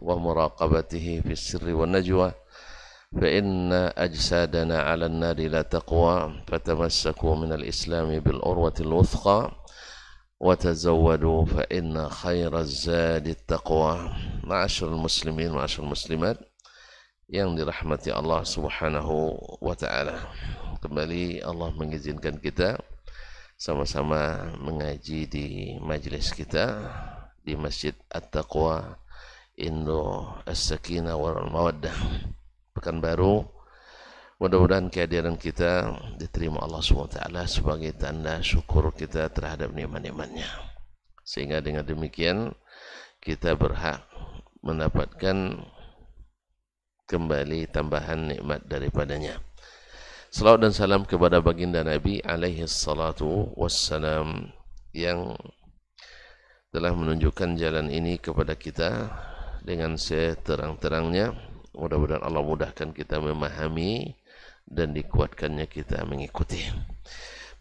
ومراقبته في السر والنجوى فإن أجسادنا على النار لا تقوى فتمسكوا من الإسلام بالعروة الوثقى وتزودوا فإن خير الزاد التقوى. Ma'asyiral muslimin, ma'asyiral muslimat yang dirahmati Allah Subhanahu wa taala. Kembali Allah mengizinkan kita sama-sama mengaji di majlis kita di Masjid At-Taqwa Indo As-Sakinah wal Mawaddah Pekanbaru. Mudah-mudahan kehadiran kita diterima Allah SWT sebagai tanda syukur kita terhadap nikmat-nikmatnya, sehingga dengan demikian kita berhak mendapatkan kembali tambahan nikmat daripadanya. Salawat dan salam kepada baginda Nabi alaihi salatu wassalam yang telah menunjukkan jalan ini kepada kita dengan seterang-terangnya. Mudah-mudahan Allah mudahkan kita memahami dan dikuatkannya kita mengikuti.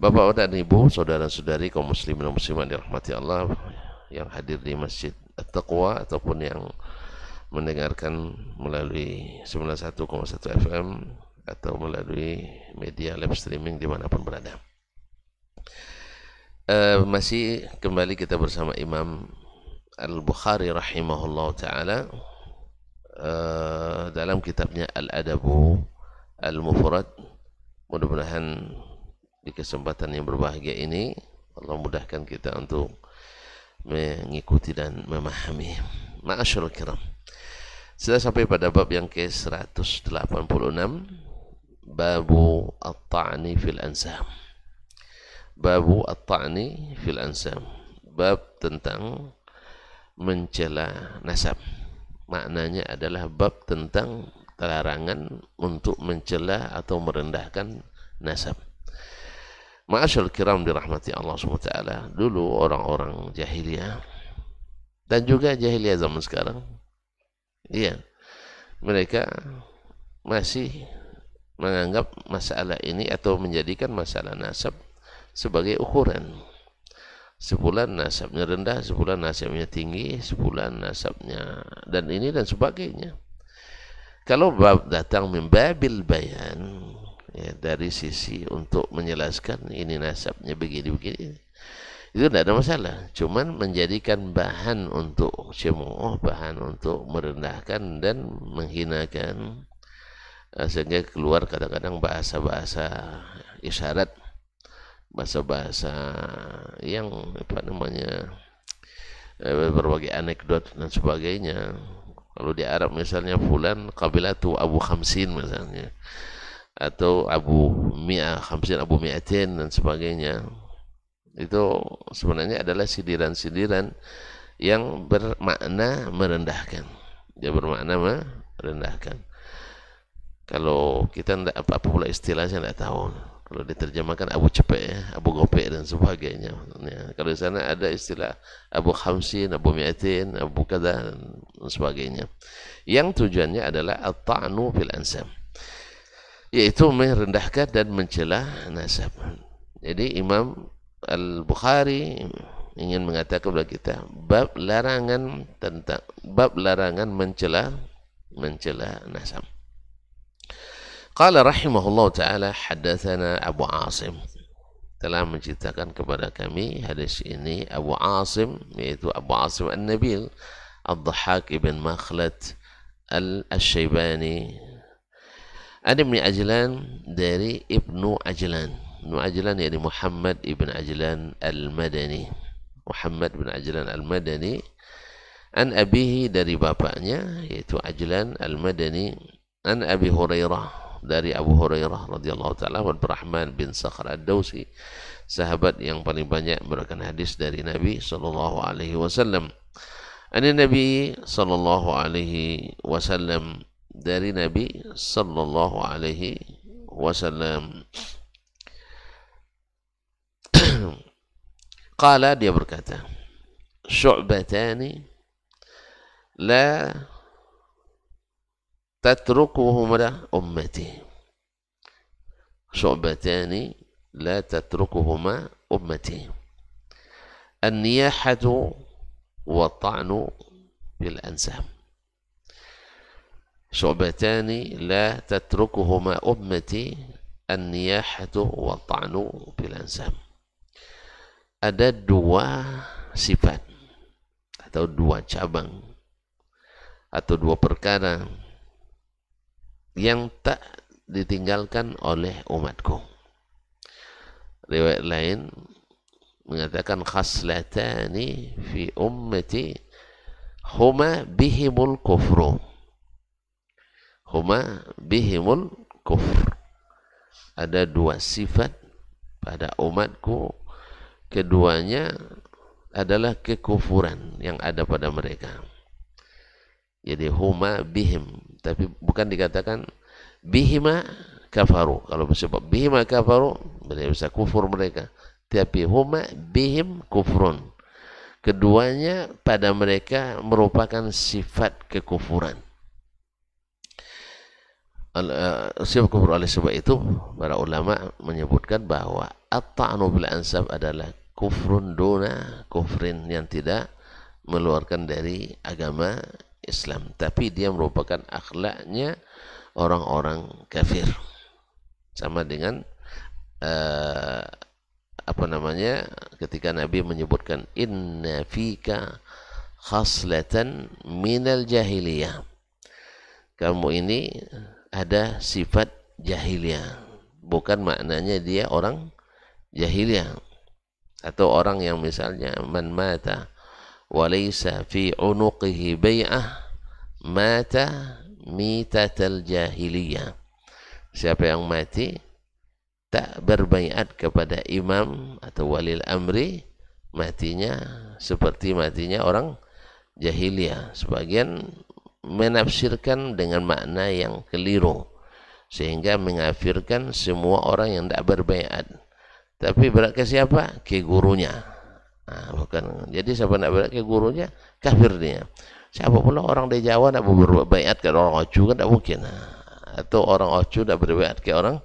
Bapak dan Ibu, saudara-saudari kaum muslimin dan muslimat dirahmati Allah yang hadir di Masjid At-Taqwa ataupun yang mendengarkan melalui 91,1 FM atau melalui media live streaming dimanapun berada. Masih kembali kita bersama Imam Al-Bukhari rahimahullah ta'ala dalam kitabnya Al-Adabu Al-Mufrad. Mudah-mudahan di kesempatan yang berbahagia ini Allah mudahkan kita untuk mengikuti dan memahami. Ma'asyiral kiram, sudah sampai pada bab yang ke-186, Babu At-Ta'ni fil Ansam. Babu At-Ta'ni fil Ansam, bab tentang mencela nasab. Maknanya adalah bab tentang larangan untuk mencela atau merendahkan nasab. Ma'asyiral kiram dirahmati Allah SWT, dulu orang-orang jahiliyah dan juga jahiliyah zaman sekarang, iya, mereka masih menganggap masalah ini atau menjadikan masalah nasab sebagai ukuran. Sebulan nasabnya rendah, sebulan nasabnya tinggi, sebulan nasabnya dan ini dan sebagainya. Kalau bab datang membabil bayan, ya, dari sisi untuk menjelaskan ini nasabnya begini-begini, itu tidak ada masalah. Cuman menjadikan bahan untuk cemooh, bahan untuk merendahkan dan menghinakan, sehingga keluar kadang-kadang bahasa-bahasa isyarat, bahasa-bahasa yang apa namanya, berbagai anekdot dan sebagainya. Kalau di Arab misalnya fulan qabilatu Abu Khamsin misalnya, atau Abu Mi'ah Khamsin, Abu Mi'atin dan sebagainya. Itu sebenarnya adalah sindiran-sindiran yang bermakna merendahkan. Dia bermakna merendahkan. Kalau kita tidak apa-apa pula istilahnya tidak tahu. Kalau diterjemahkan Abu Cepek, ya, Abu Gopek dan sebagainya. Ya, kalau di sana ada istilah Abu Khamsin, Abu Mi'atin, Abu Kada dan sebagainya. Yang tujuannya adalah at-ta'nu fil ansam, yaitu merendahkan dan mencela nasab. Jadi Imam Al-Bukhari ingin mengatakan kepada kita bab larangan mencela nasab. Qala rahimahullah ta'ala haddatsana Abu Asim, telah menceritakan kepada kami hadis ini Abu Asim, yaitu Abu Asim An-Nabil Ad-Dhahhak ibn Makhlad Al-Syaibani an Ibn Ajlan, dari Ibnu Ajlan. Ibnu Ajlan yakni Muhammad ibn Ajlan Al-Madani, Muhammad ibn Ajlan Al-Madani, an abihi, dari bapaknya yaitu Ajlan Al-Madani, an Abi Hurairah, dari Abu Hurairah radhiyallahu ta'ala, Abdurrahman bin Sakhr Ad-Dawsi, sahabat yang paling banyak meriwayatkan hadis dari Nabi sallallahu alaihi wasallam. Ani Nabi sallallahu alaihi wasallam, dari Nabi sallallahu alaihi wasallam. Qala, dia berkata, syu'batani la tatrukuhuma ummati. Syu'batani la tatrukuhuma ummati. An-niyahatu wa ta'nu bil ansam. syu'batani la tatrukuhuma ummati an-niyahatu wa ta'nu bil ansab. Ada dua sifat atau dua cabang atau dua perkara yang tak ditinggalkan oleh umatku. Riwayat lain mengatakan khaslatani fi ummati huma bihimul kufru. Huma bihimul kufr. Ada dua sifat pada umatku, keduanya adalah kekufuran yang ada pada mereka. Jadi huma bihim, tapi bukan dikatakan bihima kafaru. Kalau sebab bihima kafaru, mereka bisa kufur mereka. Tapi huma bihim kufrun. Keduanya pada mereka merupakan sifat kekufuran. Sifat kufur. Oleh sebab itu para ulama menyebutkan bahwa at-ta'nu bil ansab adalah kufrun duna kufrin, yang tidak meluarkan dari agama Islam, tapi dia merupakan akhlaknya orang-orang kafir. Sama dengan ketika Nabi menyebutkan inna fika khaslatan minal jahiliyah, kamu ini ada sifat jahiliyah, bukan maknanya dia orang jahiliyah atau orang yang misalnya man mata walaysa fi unuqihi bai'ah mata mitatal jahiliyah. Siapa yang mati tak berbaiat kepada imam atau walil amri, matinya seperti matinya orang jahiliyah. Sebagian menafsirkan dengan makna yang keliru sehingga mengafirkan semua orang yang tidak berbaiat. Tapi berat ke siapa? Ke gurunya. Nah, bukan. Jadi siapa tidak berat ke gurunya, kafir dia. Siapa pula orang di Jawa tidak berbaiat ke orang Ocu, kan tidak mungkin. Atau orang Ocu tidak berbaiat ke orang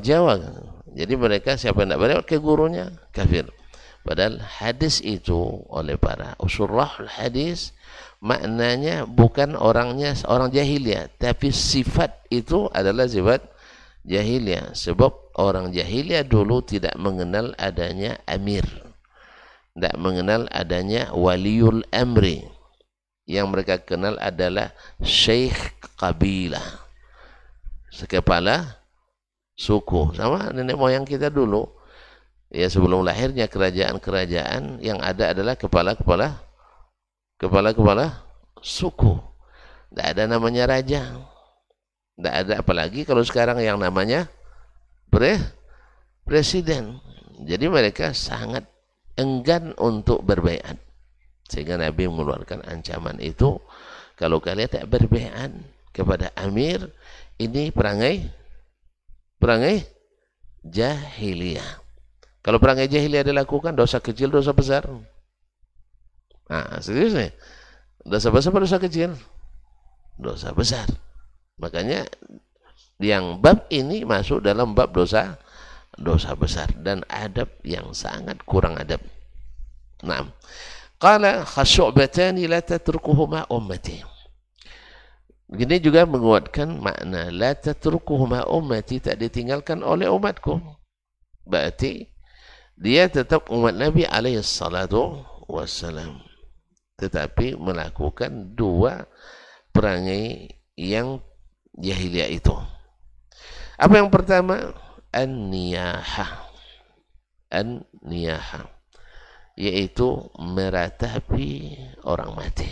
Jawa. Jadi mereka siapa yang tidak berbaiat ke gurunya, kafir. Padahal hadis itu oleh para usurrahul hadis maknanya bukan orangnya orang jahiliyah, tapi sifat itu adalah sifat jahiliyah. Sebab orang jahiliyah dulu tidak mengenal adanya amir, tidak mengenal adanya waliul amri. Yang mereka kenal adalah syekh kabilah, kepala suku. Sama nenek moyang kita dulu, ya sebelum lahirnya kerajaan-kerajaan yang ada adalah kepala-kepala suku. Tidak ada namanya raja, tidak ada, apalagi kalau sekarang yang namanya presiden. Jadi mereka sangat enggan untuk berbaiat, sehingga Nabi mengeluarkan ancaman itu, kalau kalian tak berbaiat kepada amir, ini perangai jahiliyah. Kalau perangai jahiliyah dilakukan, dosa kecil, dosa besar. Nah, serius nih, dosa besar apa dosa kecil? Dosa besar. Makanya yang bab ini masuk dalam bab dosa besar dan adab yang sangat kurang adab. Nah, qala khasyu'batani la tatrukuhuma ummati. Ini juga menguatkan makna la tatrukuhuma ummati, tak ditinggalkan oleh umatku. Berarti dia tetap umat Nabi alaihi salatu wassalam, tetapi melakukan dua perangai yang jahiliyah itu. Apa yang pertama? An-niyahah. An-niyahah, yaitu meratapi orang mati.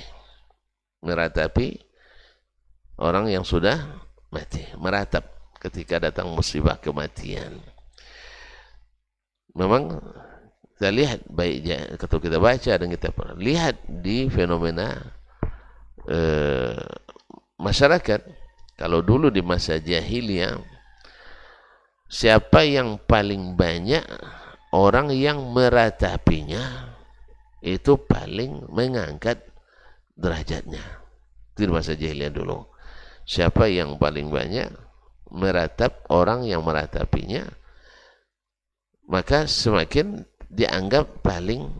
Meratapi orang yang sudah mati. Meratap ketika datang musibah kematian. Memang kita lihat baiknya, kalau kita baca dan kita lihat di fenomena masyarakat. Kalau dulu di masa jahiliyah, siapa yang paling banyak orang yang meratapinya, itu paling mengangkat derajatnya. Itu di masa jahiliyah dulu. Siapa yang paling banyak meratap orang yang meratapinya, maka semakin dianggap paling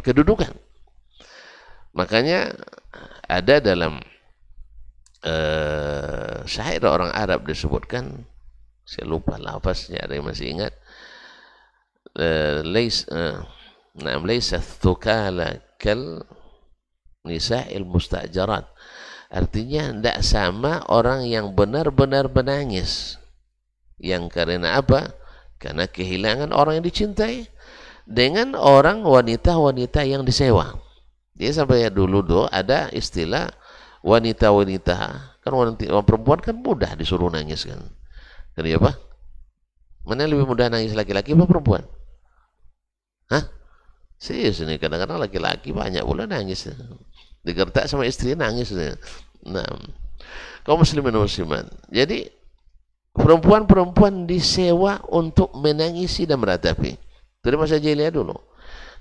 kedudukan. Makanya ada dalam syair orang Arab disebutkan, saya lupa lafaznya, ada yang masih ingat, laisa thukala kal nisa'il mustajarat. Artinya tidak sama orang yang benar-benar menangis. Yang karena apa? Karena kehilangan orang yang dicintai, dengan orang wanita-wanita yang disewa. Jadi sampai dulu ada istilah wanita-wanita. Kan wanita perempuan kan mudah disuruh nangis kan. Kenapa? Mana yang lebih mudah nangis, laki-laki apa perempuan? Hah? Serius ini, kadang-kadang laki-laki banyak pula nangis. Digertak sama istri nangis. Nah, kaum muslimin dan muslimat. Jadi perempuan-perempuan disewa untuk menangisi dan meratapi. Dari masa jahiliyah dulu.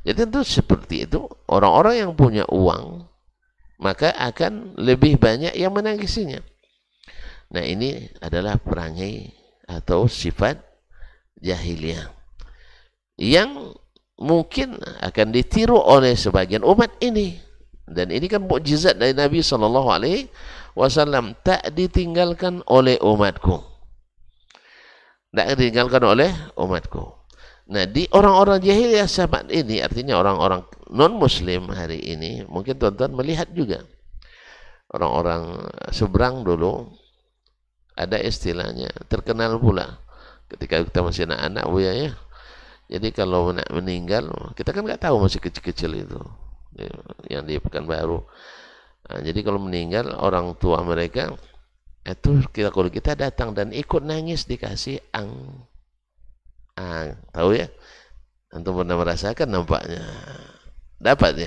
Jadi tentu seperti itu, orang-orang yang punya uang maka akan lebih banyak yang menangisinya. Nah, ini adalah perangai atau sifat jahiliyah yang mungkin akan ditiru oleh sebagian umat ini. Dan ini kan mukjizat dari Nabi Sallallahu Alaihi Wasallam, tak ditinggalkan oleh umatku, tak ditinggalkan oleh umatku. Nah, di orang-orang jahiliyah sahabat ini, artinya orang-orang non-muslim hari ini, mungkin tuan-tuan melihat juga orang-orang seberang dulu ada istilahnya, terkenal pula ketika kita masih anak-anak, Bu ya. Jadi kalau meninggal, kita kan nggak tahu, masih kecil-kecil itu yang di Pekanbaru. Nah, jadi kalau meninggal orang tua mereka itu, kalau kita datang dan ikut nangis dikasih tahu ya, antum pernah merasakan nampaknya, dapat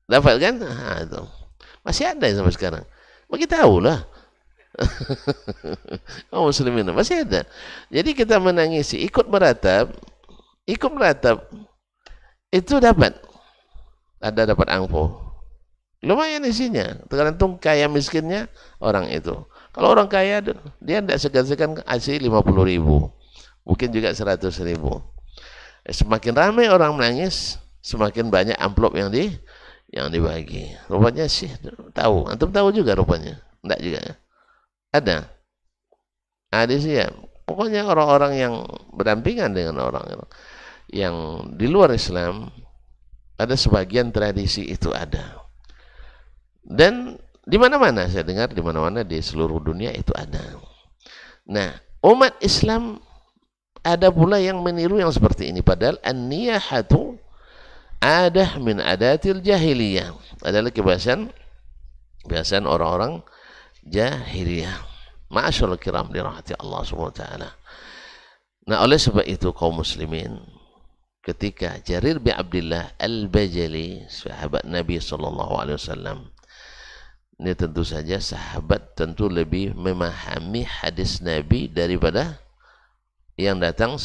kan? Nah, itu masih ada sampai sekarang, bagi tahu lah. Kaum muslimin masih ada. Jadi kita menangisi, ikut meratap itu dapat angpo. Lumayan isinya, tergantung kaya miskinnya orang itu. Kalau orang kaya, dia tidak segan-segan kasih 50.000, mungkin juga 100.000. Semakin ramai orang menangis, semakin banyak amplop yang dibagi. Rupanya sih tahu, antum tahu juga rupanya, enggak juga ada. Ada sih ya. Pokoknya orang-orang yang berdampingan dengan orang yang di luar Islam, ada sebagian tradisi itu ada. Dan di mana-mana saya dengar, di mana-mana di seluruh dunia itu ada. Nah, umat Islam ada pula yang meniru yang seperti ini, padahal an-niyahatu adah min adatil jahiliyah, adalah kebiasaan orang-orang jahiliyah. Ma'asyarul kiram dirahmati Allah Subhanahu wa taala. Nah, oleh sebab itu kaum muslimin, ketika Jarir bin Abdullah Al-Bajali, sahabat Nabi sallallahu alaihi wasallam, ini tentu saja sahabat tentu lebih memahami hadis Nabi daripada yang datang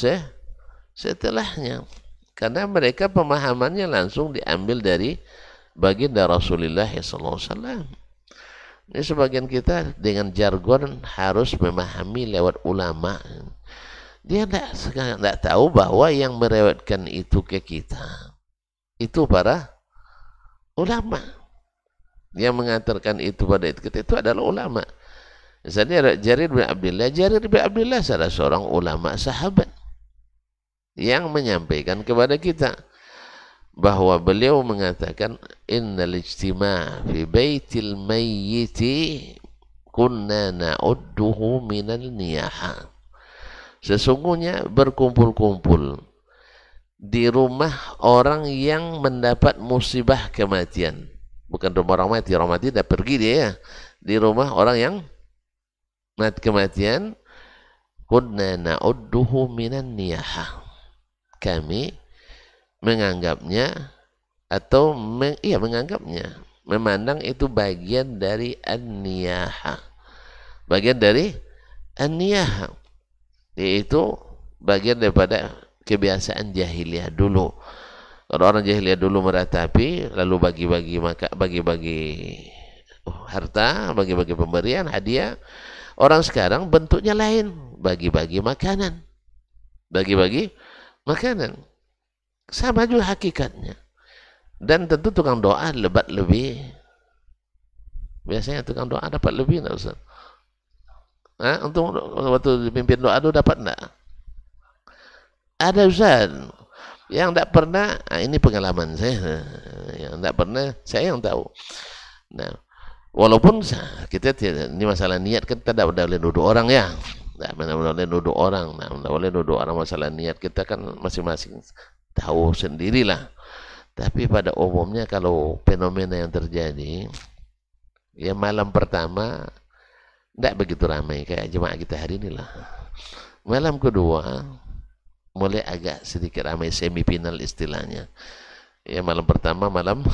setelahnya, karena mereka pemahamannya langsung diambil dari baginda Rasulullah sallallahu alaihi wasallam. Ini sebagian kita dengan jargon harus memahami lewat ulama. Dia tidak tahu bahwa yang merewetkan itu ke kita itu para ulama. Yang mengantarkan itu pada kita itu adalah ulama. Misalnya Jarir bin Abdullah salah seorang ulama sahabat yang menyampaikan kepada kita bahwa beliau mengatakan, innal ijtima' fi baitil mayyiti kunna na'udduhu minal niyaha. Sesungguhnya berkumpul-kumpul di rumah orang yang mendapat musibah kematian, bukan rumah orang mati dah pergi dia ya, di rumah orang yang mati kematian, kunna na'udduhu minan niyaha, kami menganggapnya atau menganggapnya, memandang itu bagian dari an-niyaha, bagian dari an-niyaha, yaitu bagian daripada kebiasaan jahiliyah dulu. Kalau orang jahiliyah dulu meratapi, lalu bagi-bagi harta, bagi-bagi pemberian, hadiah. Orang sekarang bentuknya lain, bagi-bagi makanan. Bagi-bagi makanan. Sama juga hakikatnya. Dan tentu tukang doa lebih, biasanya tukang doa dapat lebih enggak Ustaz? Untuk waktu dipimpin doa itu dapat enggak? Ada Ustaz yang enggak pernah, ini pengalaman saya, yang enggak pernah saya yang tahu. Nah, walaupun kita tidak, ini masalah niat kan kita tidak boleh nuduh orang ya, tidak boleh nuduh orang, tidak boleh nuduh orang masalah niat, kita kan masing-masing tahu sendirilah. Tapi pada umumnya kalau fenomena yang terjadi, ya malam pertama tidak begitu ramai kayak jemaah kita hari ini lah. Malam kedua mulai agak sedikit ramai, semifinal istilahnya. Ya malam pertama malam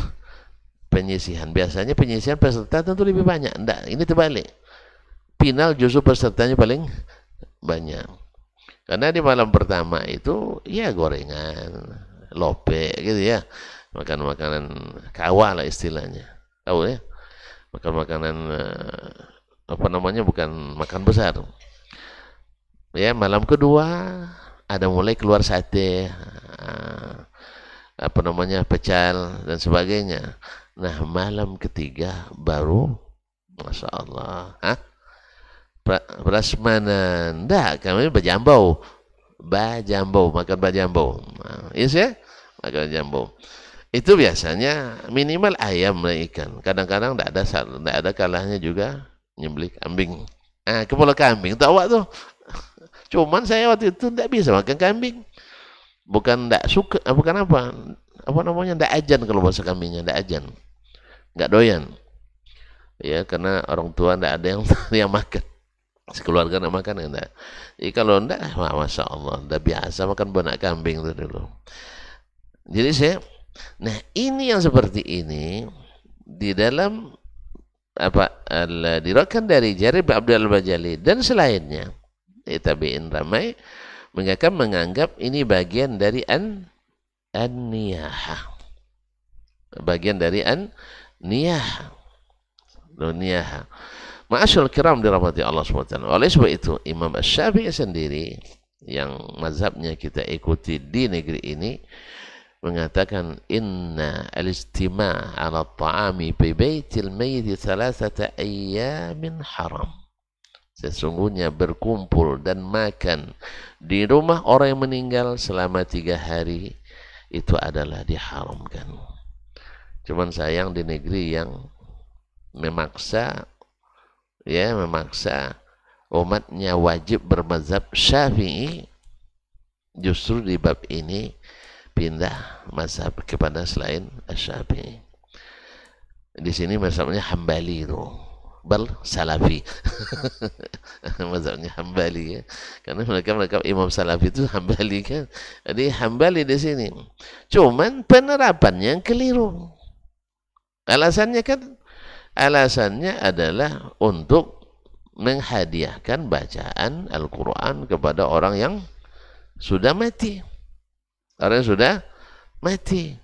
penyisihan. Biasanya penyisihan peserta tentu lebih banyak. Enggak, ini terbalik. Final justru pesertanya paling banyak. Karena di malam pertama itu ya gorengan, lope gitu ya. Makan makanan kawah lah istilahnya. Tahu ya? Makan makanan apa namanya, bukan makan besar. Ya, malam kedua ada mulai keluar sate, apa namanya, pecal dan sebagainya. Nah, malam ketiga baru, masya Allah, prasmanan. Enggak, kami bajambau, makan bajambau. Yes ya, makan bajambau. Itu biasanya minimal ayam dan ikan. Kadang-kadang enggak ada kalahnya juga nyembelih kambing. Kepala kambing tak awak tuh. Cuman saya waktu itu enggak bisa makan kambing. Bukan enggak suka, bukan apa namanya, enggak ajan kalau bahasa kambingnya, enggak ajan. Enggak doyan. Ya, karena orang tua enggak ada yang makan. Sekeluarga enggak makan enggak. Jadi kalau enggak, masya Allah, udah biasa makan benak kambing itu dulu. Jadi nah ini yang seperti ini di dalam diriwayatkan dari Jarir bin Abdullah al-Bajali dan selainnya, tabi'in ramai menganggap ini bagian dari an-niyahah, bagian dari an-niyahah. Ma'asyul kiram dirahmati Allah SWT. Oleh sebab itu Imam Asy-Syafi'i sendiri yang mazhabnya kita ikuti di negeri ini mengatakan inna al-istima' ala ta'ami fi baitil mayyit thalathata ayyamin haram. Sesungguhnya berkumpul dan makan di rumah orang yang meninggal selama 3 hari itu adalah diharamkan. Cuman sayang di negeri yang memaksa umatnya wajib bermazhab Syafi'i, justru di bab ini pindah mazhab kepada selain Syafi'i. Di sini mazhabnya Hambali itu, Salafi. Mazhabnya Hambali ya. Karena mereka Imam Salafi itu Hambali kan. Jadi Hambali di sini. Cuman penerapannya yang keliru. Alasannya adalah untuk menghadiahkan bacaan Al-Quran kepada orang yang sudah mati. Orang yang sudah mati.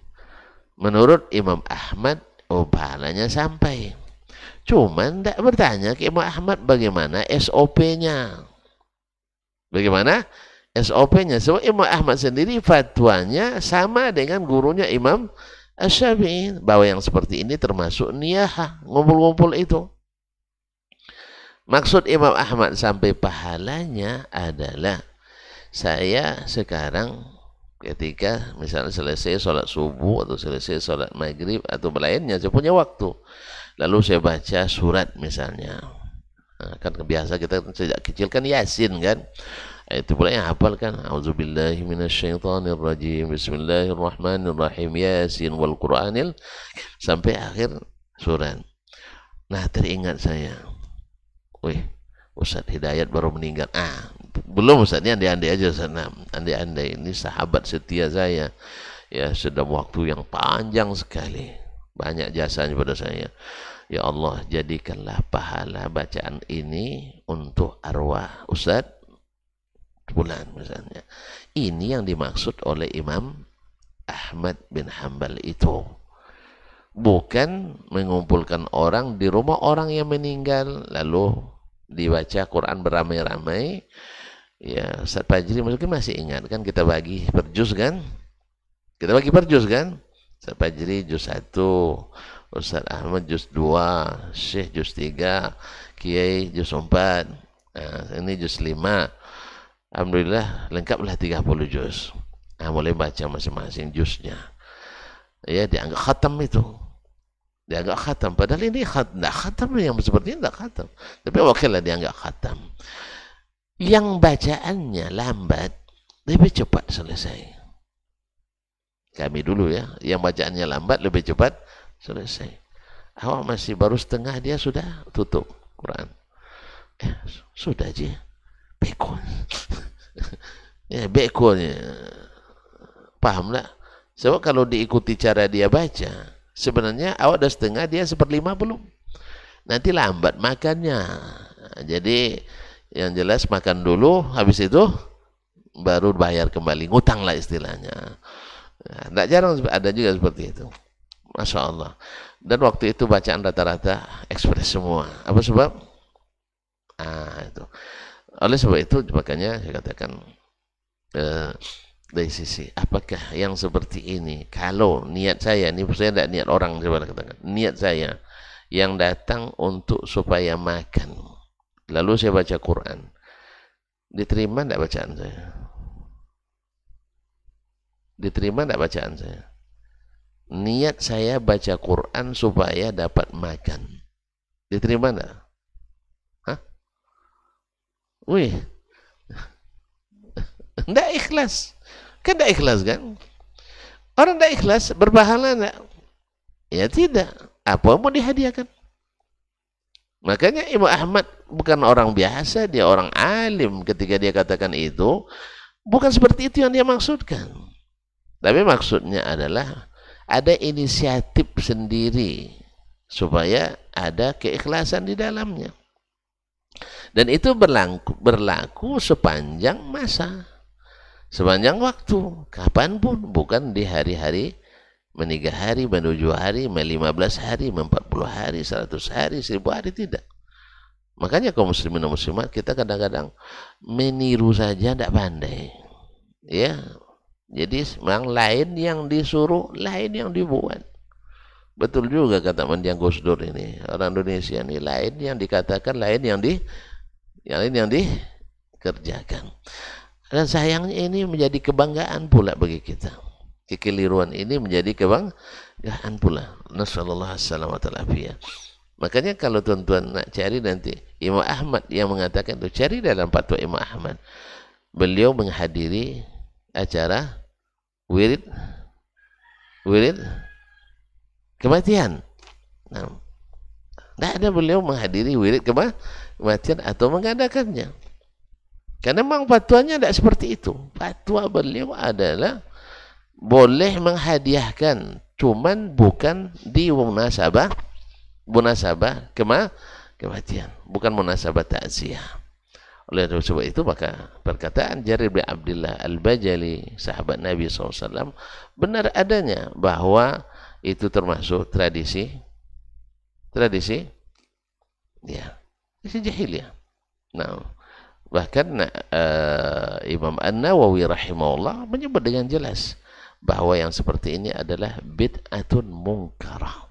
Menurut Imam Ahmad, pahalanya sampai. Cuman tidak bertanya ke Imam Ahmad bagaimana SOP-nya. Bagaimana SOP-nya. Sebab Imam Ahmad sendiri fatwanya sama dengan gurunya Imam Asy-Syafi'i, bahwa yang seperti ini termasuk niyahah, ngumpul-ngumpul itu. Maksud Imam Ahmad sampai pahalanya adalah saya sekarang ketika misalnya selesai sholat subuh atau selesai sholat maghrib atau lainnya, saya punya waktu, lalu saya baca surat misalnya. Kan biasa kita sejak kecil kan Yasin kan, itu pula yang hafal kan, auzubillahi minasyaitonirrajim, bismillahirrahmanirrahim, Yasin wal Qur'anil, sampai akhir surat. Nah, teringat saya, Ustaz Hidayat baru meninggal. Belum Ustaz, ini andai-andai aja Ustaz. Andai-andai, ini sahabat setia saya. Ya, sudah waktu yang panjang sekali. Banyak jasanya pada saya. Ya Allah, jadikanlah pahala bacaan ini untuk arwah Ustaz bulan misalnya. Ini yang dimaksud oleh Imam Ahmad bin Hanbal itu. Bukan mengumpulkan orang di rumah orang yang meninggal lalu dibaca Quran beramai-ramai. Ya, Ustaz Fajri mungkin masih ingat kan, kita bagi per juz kan? Kita bagi per juz kan? Ustaz Fajri juz 1, Ustaz Ahmad juz 2, Syekh juz 3, Kiai juz 4, nah, ini juz 5. Alhamdulillah lengkaplah 30 juz. Nah, mulai baca masing-masing juznya. Ya, dianggap khatam itu. Dianggap khatam. Padahal ini tidak khatam, yang seperti ini tidak khatam. Tapi wakillah dianggap khatam. Yang bacaannya lambat, lebih cepat selesai. Kami dulu ya, yang bacaannya lambat lebih cepat selesai. Awak masih baru setengah, dia sudah tutup Quran. Sudah aja. Bekon. Ya, bekon. Paham tak? Sebab kalau diikuti cara dia baca, sebenarnya awak dah setengah, dia 1/5 belum. Nanti lambat makannya. Jadi yang jelas makan dulu, habis itu baru bayar kembali, ngutang lah istilahnya. Tidak jarang ada juga seperti itu. Masya Allah. Dan waktu itu bacaan rata-rata ekspres semua. Apa sebab? Itu. Oleh sebab itu makanya saya katakan dari sisi apakah yang seperti ini, kalau niat saya, ini saya tidak niat orang, saya katakan niat saya yang datang untuk supaya makan, lalu saya baca Quran, diterima tidak bacaan saya? Diterima tidak bacaan saya? Niat saya baca Quran supaya dapat makan, diterima tidak? Hah? Wih, tidak ikhlas. Kan tidak ikhlas kan? Orang tidak ikhlas berpahala tidak? Ya tidak. Apa mau dihadiahkan? Makanya Imam Ahmad bukan orang biasa, dia orang alim. Ketika dia katakan itu, bukan seperti itu yang dia maksudkan. Tapi maksudnya adalah ada inisiatif sendiri supaya ada keikhlasan di dalamnya. Dan itu berlaku sepanjang masa. Sepanjang waktu, kapanpun, bukan di hari-hari, 3 hari, 7 hari, 15 hari, 40 hari, 100 hari, 1000 hari, tidak. Makanya kaum muslimin dan muslimat, kita kadang-kadang meniru saja tidak pandai. Ya, jadi memang lain yang disuruh, lain yang dibuat. Betul juga kata Mendiang Gus Dur ini, orang Indonesia ini, lain yang dikatakan, lain yang dikerjakan. Dan sayangnya ini menjadi kebanggaan pula bagi kita. Kekeliruan ini menjadi kebanggaan pula. Nasallallahu alaihi. Makanya kalau tuan-tuan nak cari nanti Imam Ahmad yang mengatakan itu, cari dalam fatwa Imam Ahmad. Beliau menghadiri acara wirid kematian. Nah, tidak ada beliau menghadiri wirid kematian atau mengadakannya. Karena memang fatwanya tidak seperti itu. Fatwa beliau adalah boleh menghadiahkan, cuman bukan di munasabah kematian, bukan munasabah takziah. Oleh sebab itu maka perkataan Jarir bin Abdullah Al-Bajali, sahabat Nabi SAW, benar adanya bahwa itu termasuk tradisi ya, tradisi jahiliyah. Nah, bahkan Imam An-Nawawi rahimahullah menyebut dengan jelas bahwa yang seperti ini adalah bid'atun munkarah.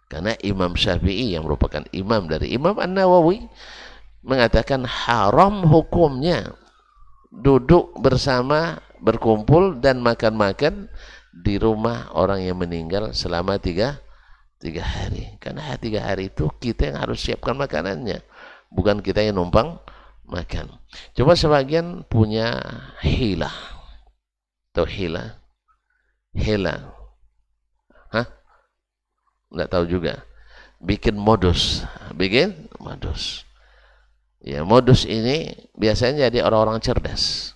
Karena Imam Syafi'i yang merupakan imam dari Imam An-Nawawi mengatakan haram hukumnya duduk bersama, berkumpul dan makan-makan di rumah orang yang meninggal selama tiga hari. Karena 3 hari itu kita yang harus siapkan makanannya, bukan kita yang numpang makan. Cuma sebagian punya hilah. Tahu hilah? Hilah. Hah? Enggak tahu juga. Bikin modus. Ya, modus ini biasanya jadi orang-orang cerdas.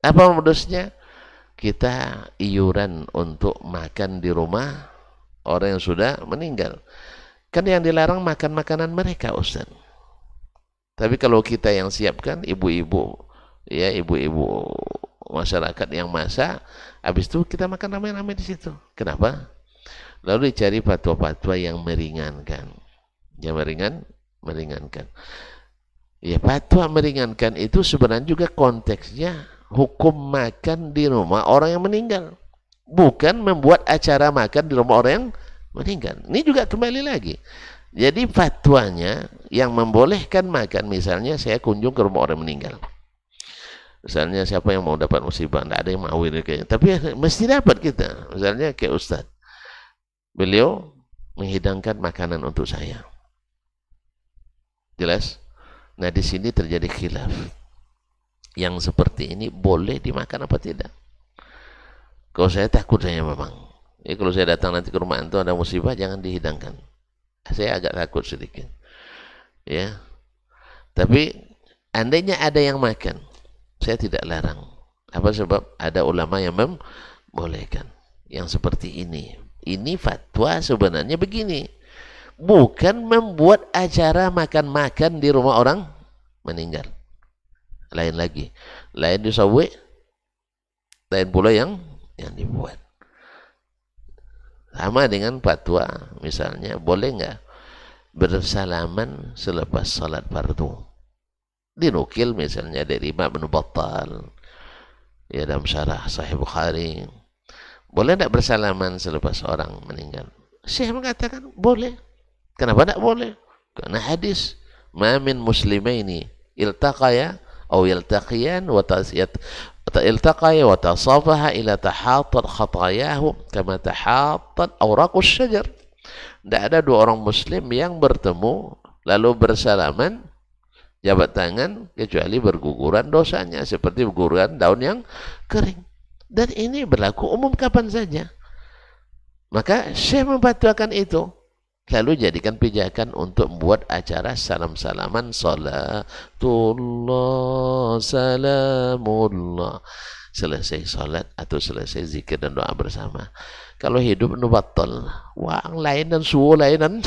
Apa modusnya? Kita iuran untuk makan di rumah orang yang sudah meninggal. Kan yang dilarang makan makanan mereka, Ustaz. Tapi kalau kita yang siapkan, ibu-ibu masyarakat yang masak, habis itu kita makan ramai-ramai di situ. Kenapa? Lalu dicari fatwa-fatwa yang meringankan. Meringankan. Ya, fatwa meringankan itu sebenarnya juga konteksnya hukum makan di rumah orang yang meninggal. bukan membuat acara makan di rumah orang yang meninggal. Ini juga kembali lagi. Jadi fatwanya yang membolehkan makan, misalnya saya kunjung ke rumah orang meninggal. Misalnya siapa yang mau dapat musibah, tidak ada yang mau kayaknya. Tapi mesti dapat kita. Misalnya kayak Ustaz, beliau menghidangkan makanan untuk saya. Jelas? Nah di sini terjadi khilaf. Yang seperti ini boleh dimakan apa tidak? Kalau saya takut saya memang. Jadi kalau saya datang nanti ke rumah antum ada musibah, jangan dihidangkan. Saya agak takut sedikit. Ya. Tapi andainya ada yang makan, saya tidak larang. Apa sebab? Ada ulama yang membolehkan. Yang seperti ini. Ini fatwa sebenarnya begini. Bukan membuat acara makan-makan di rumah orang meninggal. Lain lagi. Lain disawwi, lain pula yang dibuat. Sama dengan fatwa, misalnya boleh nggak bersalaman selepas salat fardu? Dinukil misalnya dari Imam Ibnu Battal, ya dalam syarah Sahih Bukhari, boleh nggak bersalaman selepas orang meninggal? Syekh mengatakan boleh. Kenapa tidak boleh? Karena hadis, ma min muslimaini iltaqaya atau yaltaqiyan wa iltaqaya wa tasafaha ila tahattat khatayahu kama tahattat awraqus syajar. Tidak ada dua orang muslim yang bertemu lalu bersalaman jabat tangan kecuali berguguran dosanya seperti guguran daun yang kering. Dan ini berlaku umum kapan saja. Maka Syekh memfatwakan itu, lalu jadikan pijakan untuk membuat acara salam-salaman, salatullah salamullah, selesai salat atau selesai zikir dan doa bersama. Kalau hidup Ibnu Battal, wang lain dan suhu lain dan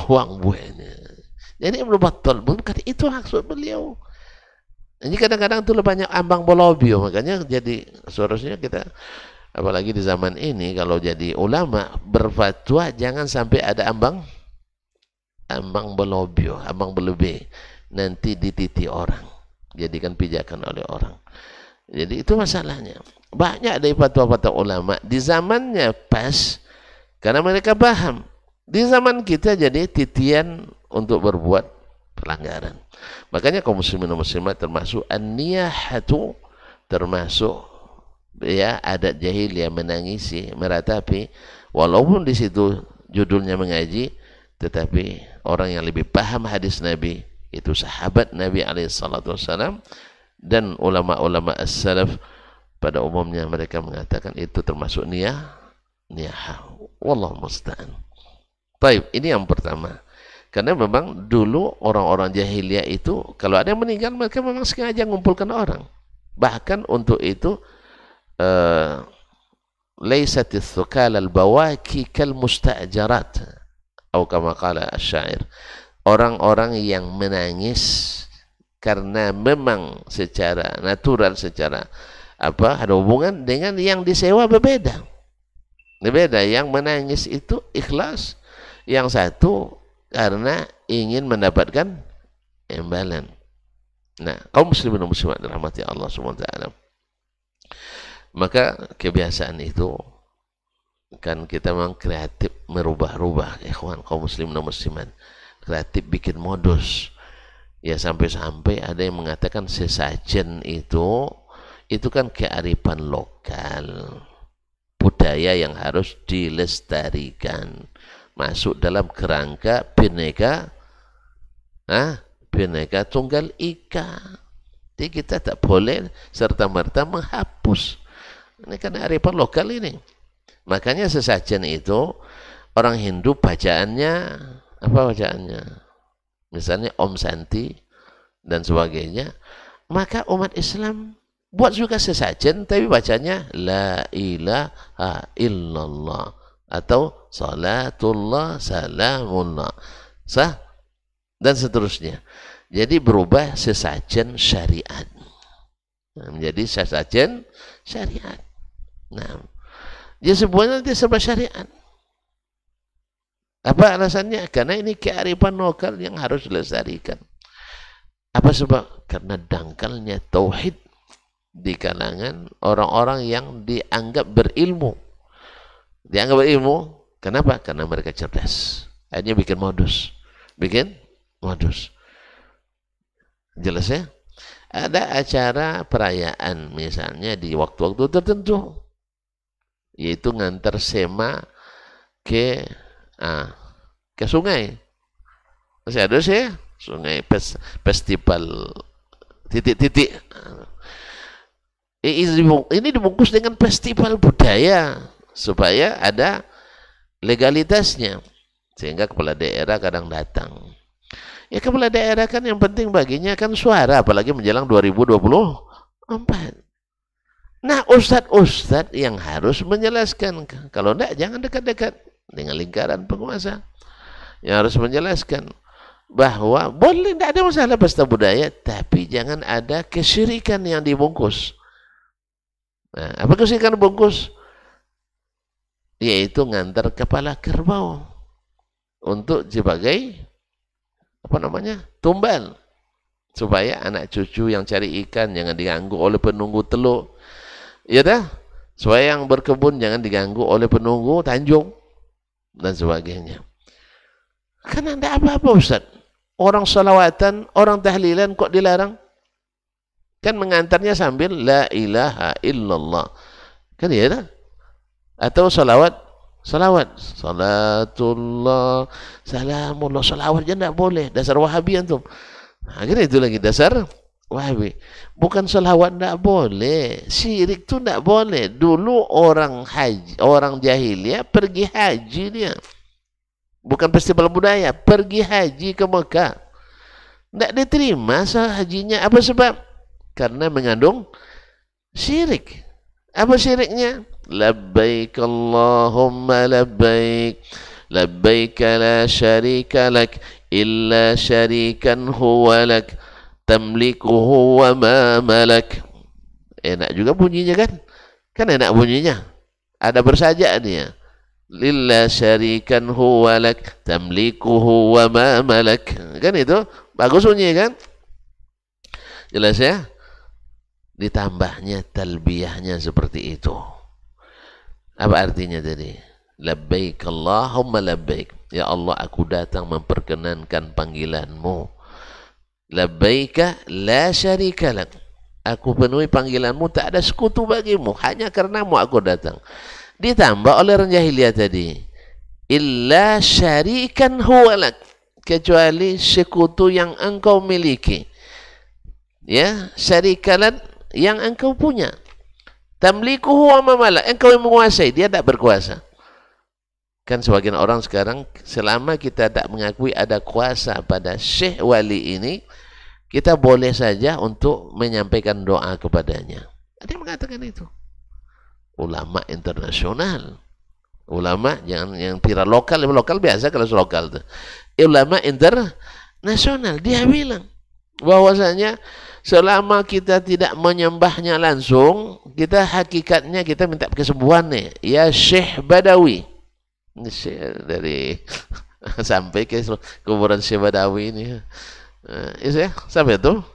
wang buahnya. Jadi Ibnu Battal bukan itu maksud beliau. Ini kadang-kadang itu banyak ambang bolobio, makanya jadi seharusnya kita, apalagi di zaman ini, kalau jadi ulama berfatwa jangan sampai ada ambang bolobio, ambang berlebih, nanti dititi orang, jadikan pijakan oleh orang. Jadi itu masalahnya. Banyak dari fatwa-fatwa ulama di zamannya pas karena mereka paham. Di zaman kita jadi titian untuk berbuat pelanggaran. Makanya kaum muslimin dan muslimat termasuk an-niyahatu, termasuk ya adat jahiliyah menangisi, meratapi, walaupun di situ judulnya mengaji, tetapi orang yang lebih paham hadis Nabi itu sahabat Nabi alaihissalam dan ulama-ulama as-salaf pada umumnya mereka mengatakan itu termasuk niyah. Wallahu musta'an. Baik, ini yang pertama. Karena memang dulu orang-orang jahiliyah itu kalau ada yang meninggal mereka memang sengaja mengumpulkan orang. Bahkan untuk itu laisatis thukal al-bawaki kal musta'jarat atau kama qala asy-syair. Orang-orang yang menangis karena memang secara natural, secara ada hubungan dengan yang disewa berbeda. Yang menangis itu ikhlas, yang satu karena ingin mendapatkan imbalan. Nah, kaum muslimin dan muslimat dirahmati Allah SWT. Maka kebiasaan itu kan kita memang kreatif merubah-rubah, ikhwan kaum muslimin dan muslimat. Kreatif bikin modus. Ya sampai-sampai ada yang mengatakan sesajen itu kan kearifan lokal. Budaya yang harus dilestarikan. Masuk dalam kerangka bineka tunggal ika. Jadi kita tak boleh serta-merta menghapus. Ini kan arifan lokal ini. Makanya sesajen itu orang Hindu bacaannya apa bacaannya? Misalnya Om Santi dan sebagainya. Maka umat Islam buat juga sesajen tapi bacanya la ilaha illallah atau salatullah salamullah sah dan seterusnya. Jadi berubah sesajen syariat menjadi sesajen syariat. Nah, dia semuanya nanti serba syariat. Apa alasannya? Karena ini kearifan lokal yang harus dilestarikan. Apa sebab? Karena dangkalnya tauhid di kalangan orang-orang yang dianggap berilmu. Dianggap ilmu. Kenapa? Karena mereka cerdas. Akhirnya bikin modus. Bikin modus. Jelas ya? Ada acara perayaan misalnya di waktu-waktu tertentu. Yaitu ngantar sema ke sungai. Masih ada sih ya? Sungai festival titik-titik. Ini dibungkus dengan festival budaya supaya ada legalitasnya. Sehingga kepala daerah kadang datang. Ya kepala daerah kan yang penting baginya kan suara, apalagi menjelang 2024. Nah, ustadz-ustadz yang harus menjelaskan. Kalau enggak, jangan dekat-dekat dengan lingkaran penguasa. Yang harus menjelaskan bahwa boleh, tidak ada masalah pesta budaya, tapi jangan ada kesyirikan yang dibungkus. Nah, apa kesyirikan bungkus? Yaitu ngantar kepala kerbau untuk sebagai tumbal, supaya anak cucu yang cari ikan jangan diganggu oleh penunggu teluk, ya dah, supaya yang berkebun jangan diganggu oleh penunggu tanjung dan sebagainya. Karena tidak apa-apa Ustaz, orang salawatan, orang tahlilan kok dilarang? Kan mengantarnya sambil la ilaha illallah, kan ya dah? Atau salawat, salatullah, salamullah, salawat aja tidak boleh, dasar Wahabi antum. Akhirnya itu lagi dasar Wahabi. Bukan salawat tidak boleh, syirik itu tidak boleh. Dulu orang jahiliyah pergi haji dia, bukan festival budaya, pergi haji ke Mekah, tidak diterima hajinya. Apa sebab? Karena mengandung syirik. Apa syiriknya? Labbaik Allahumma labbaik, labbaik la syarika lak illa syarikan huwa lak tamlikuhu wa ma malak. Enak juga bunyinya kan? Kan enak bunyinya. Ada bersajak dia. Lilla syarikan huwa lak tamlikuhu wa ma malak. Kan itu bagus bunyinya kan? Jelas ya? Ditambahnya talbiyahnya seperti itu. Apa artinya tadi? Labbaik Allahumma labbaik. Ya Allah, aku datang memperkenankan panggilanmu. Labbaika la syarika lak. Aku penuhi panggilanmu, tak ada sekutu bagimu. Hanya karenamu aku datang. Ditambah oleh orang jahiliyah tadi. Illa syarikan huwa lak. Kecuali sekutu yang engkau miliki. Ya, syarikalan yang engkau punya. Tamlikuhu wa mamalak, engkau yang menguasai, dia tak berkuasa. Kan sebagian orang sekarang, selama kita tak mengakui ada kuasa pada syekh wali ini, kita boleh saja untuk menyampaikan doa kepadanya. Ada yang mengatakan itu. Ulama internasional. Ulama jangan yang pira lokal biasa kalau lokal tuh. Ulama internasional, dia bilang bahwasanya selama kita tidak menyembahnya langsung, kita hakikatnya kita minta kesembuhan nih. Ya Syekh Badawi. Dari sampai ke kuburan Syekh Badawi ini. Ya, sampai itu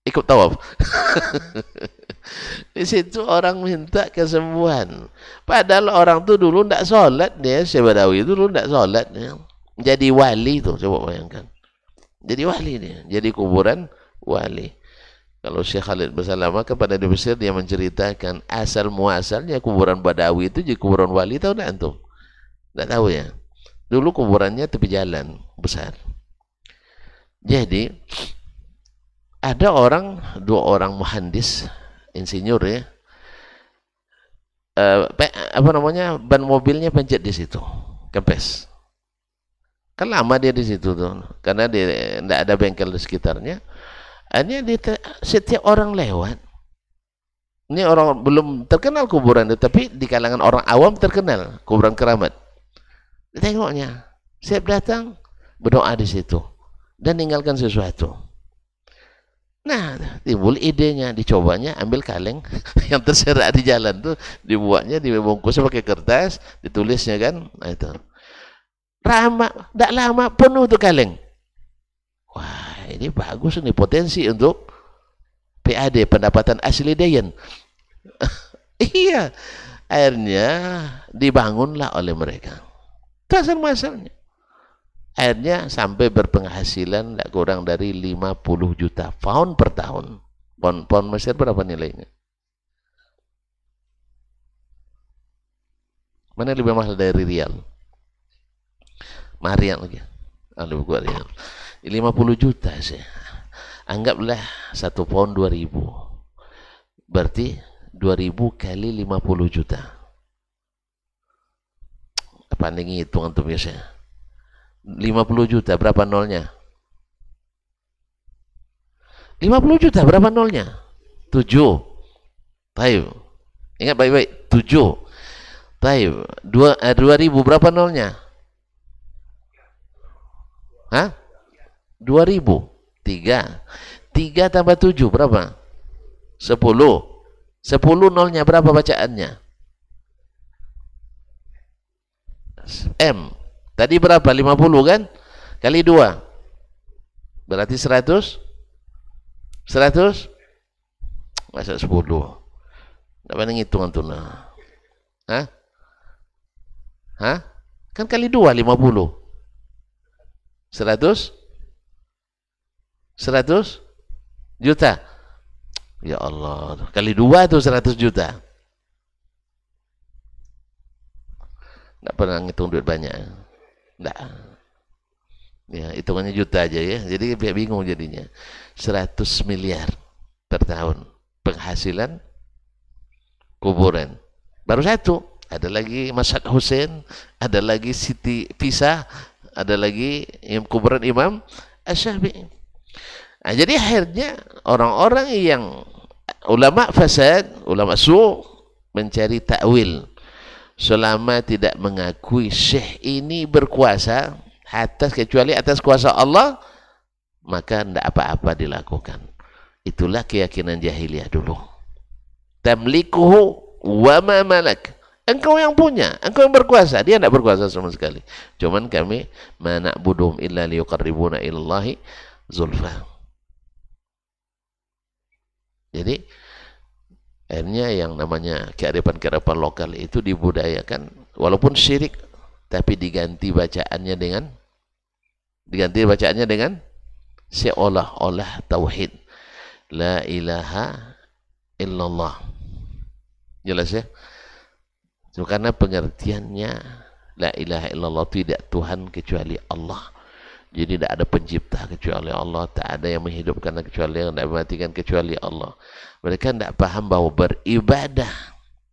ikut tawaf. Di situ orang minta kesembuhan. Padahal orang tuh dulu tidak sholat dia, Syekh Badawi itu dulu tidak sholat dia. Jadi wali tuh, coba bayangkan. Jadi wali dia, jadi kuburan wali. Kalau Syekh Khalid Bersalama kepada di Mesir, dia menceritakan asal muasalnya kuburan Badawi itu jadi kuburan wali. Tahu tidak antum? Tidak tahu ya. Dulu kuburannya tepi jalan besar. Jadi ada dua orang muhandis, insinyur ya. Ban mobilnya pencet di situ, kempes. Kan lama dia di situ tuh, karena dia tidak ada bengkel di sekitarnya. Hanya setiap orang lewat, ini orang belum terkenal kuburan itu, tapi di kalangan orang awam terkenal kuburan keramat. Tengoknya, siap datang berdoa di situ dan ninggalkan sesuatu. Nah, timbul idenya, dicobanya ambil kaleng yang terserak di jalan tuh, dibuatnya, dibungkusnya pakai kertas, ditulisnya kan, nah itu. Tidak lama penuh tuh kaleng. Wah, ini bagus nih, potensi untuk PAD, pendapatan asli Dayan. Iya, Akhirnya dibangunlah oleh mereka. Itu asal masalahnya. Akhirnya sampai berpenghasilan tidak kurang dari 50 juta pound per tahun. Pound Mesir berapa nilainya? Mana lebih mahal dari rial? Marian lagi. Lebih kuat rial. 50 juta sih. Anggaplah 1 pound 2000. Berarti 2000 kali 50 juta. Apa nih hitung antum biasanya? 50 juta berapa nolnya? 50 juta berapa nolnya? 7. Taib. Ingat baik-baik, 7. Taib. 2000 berapa nolnya? Hah? 2000. 3. 3 tambah 7 berapa? 10. 10 nolnya berapa bacaannya? M. Tadi berapa? 50 kan? Kali 2. Berarti 100? 100? Masa 10? Tidak pernah ngitung antum. Hah? Hah? Kan kali 2, 50. 100? 100 juta. Ya Allah, kali 2 itu 100 juta. Tidak pernah ngitung duit banyak. Tidak. Ya, hitungannya juta aja ya. Jadi bingung jadinya. 100 miliar per tahun penghasilan kuburan. Baru satu. Ada lagi Masjid Hussein, ada lagi Siti Pisa, ada lagi kuburan Imam Asy-Syafi'i. Nah, jadi akhirnya orang-orang yang ulama fasad, ulama su' mencari takwil selama tidak mengakui syekh ini berkuasa kecuali atas kuasa Allah, maka tidak apa-apa dilakukan. Itulah keyakinan jahiliyah dulu. Tamlikuhu wa ma malak. Engkau yang punya, engkau yang berkuasa, dia tidak berkuasa sama sekali. Cuman kami mana'buduhum illa liyuqarribuna ilallahi zulfa. Jadi akhirnya yang namanya kearifan-kearifan lokal itu dibudayakan, walaupun syirik, tapi diganti bacaannya dengan seolah-olah tauhid, la ilaha illallah. Jelas ya? Karena pengertiannya la ilaha illallah, tidak Tuhan kecuali Allah. Jadi tidak ada pencipta kecuali Allah, tak ada yang menghidupkan kecuali Allah, tidak mematikan kecuali Allah. Mereka tidak paham bahwa beribadah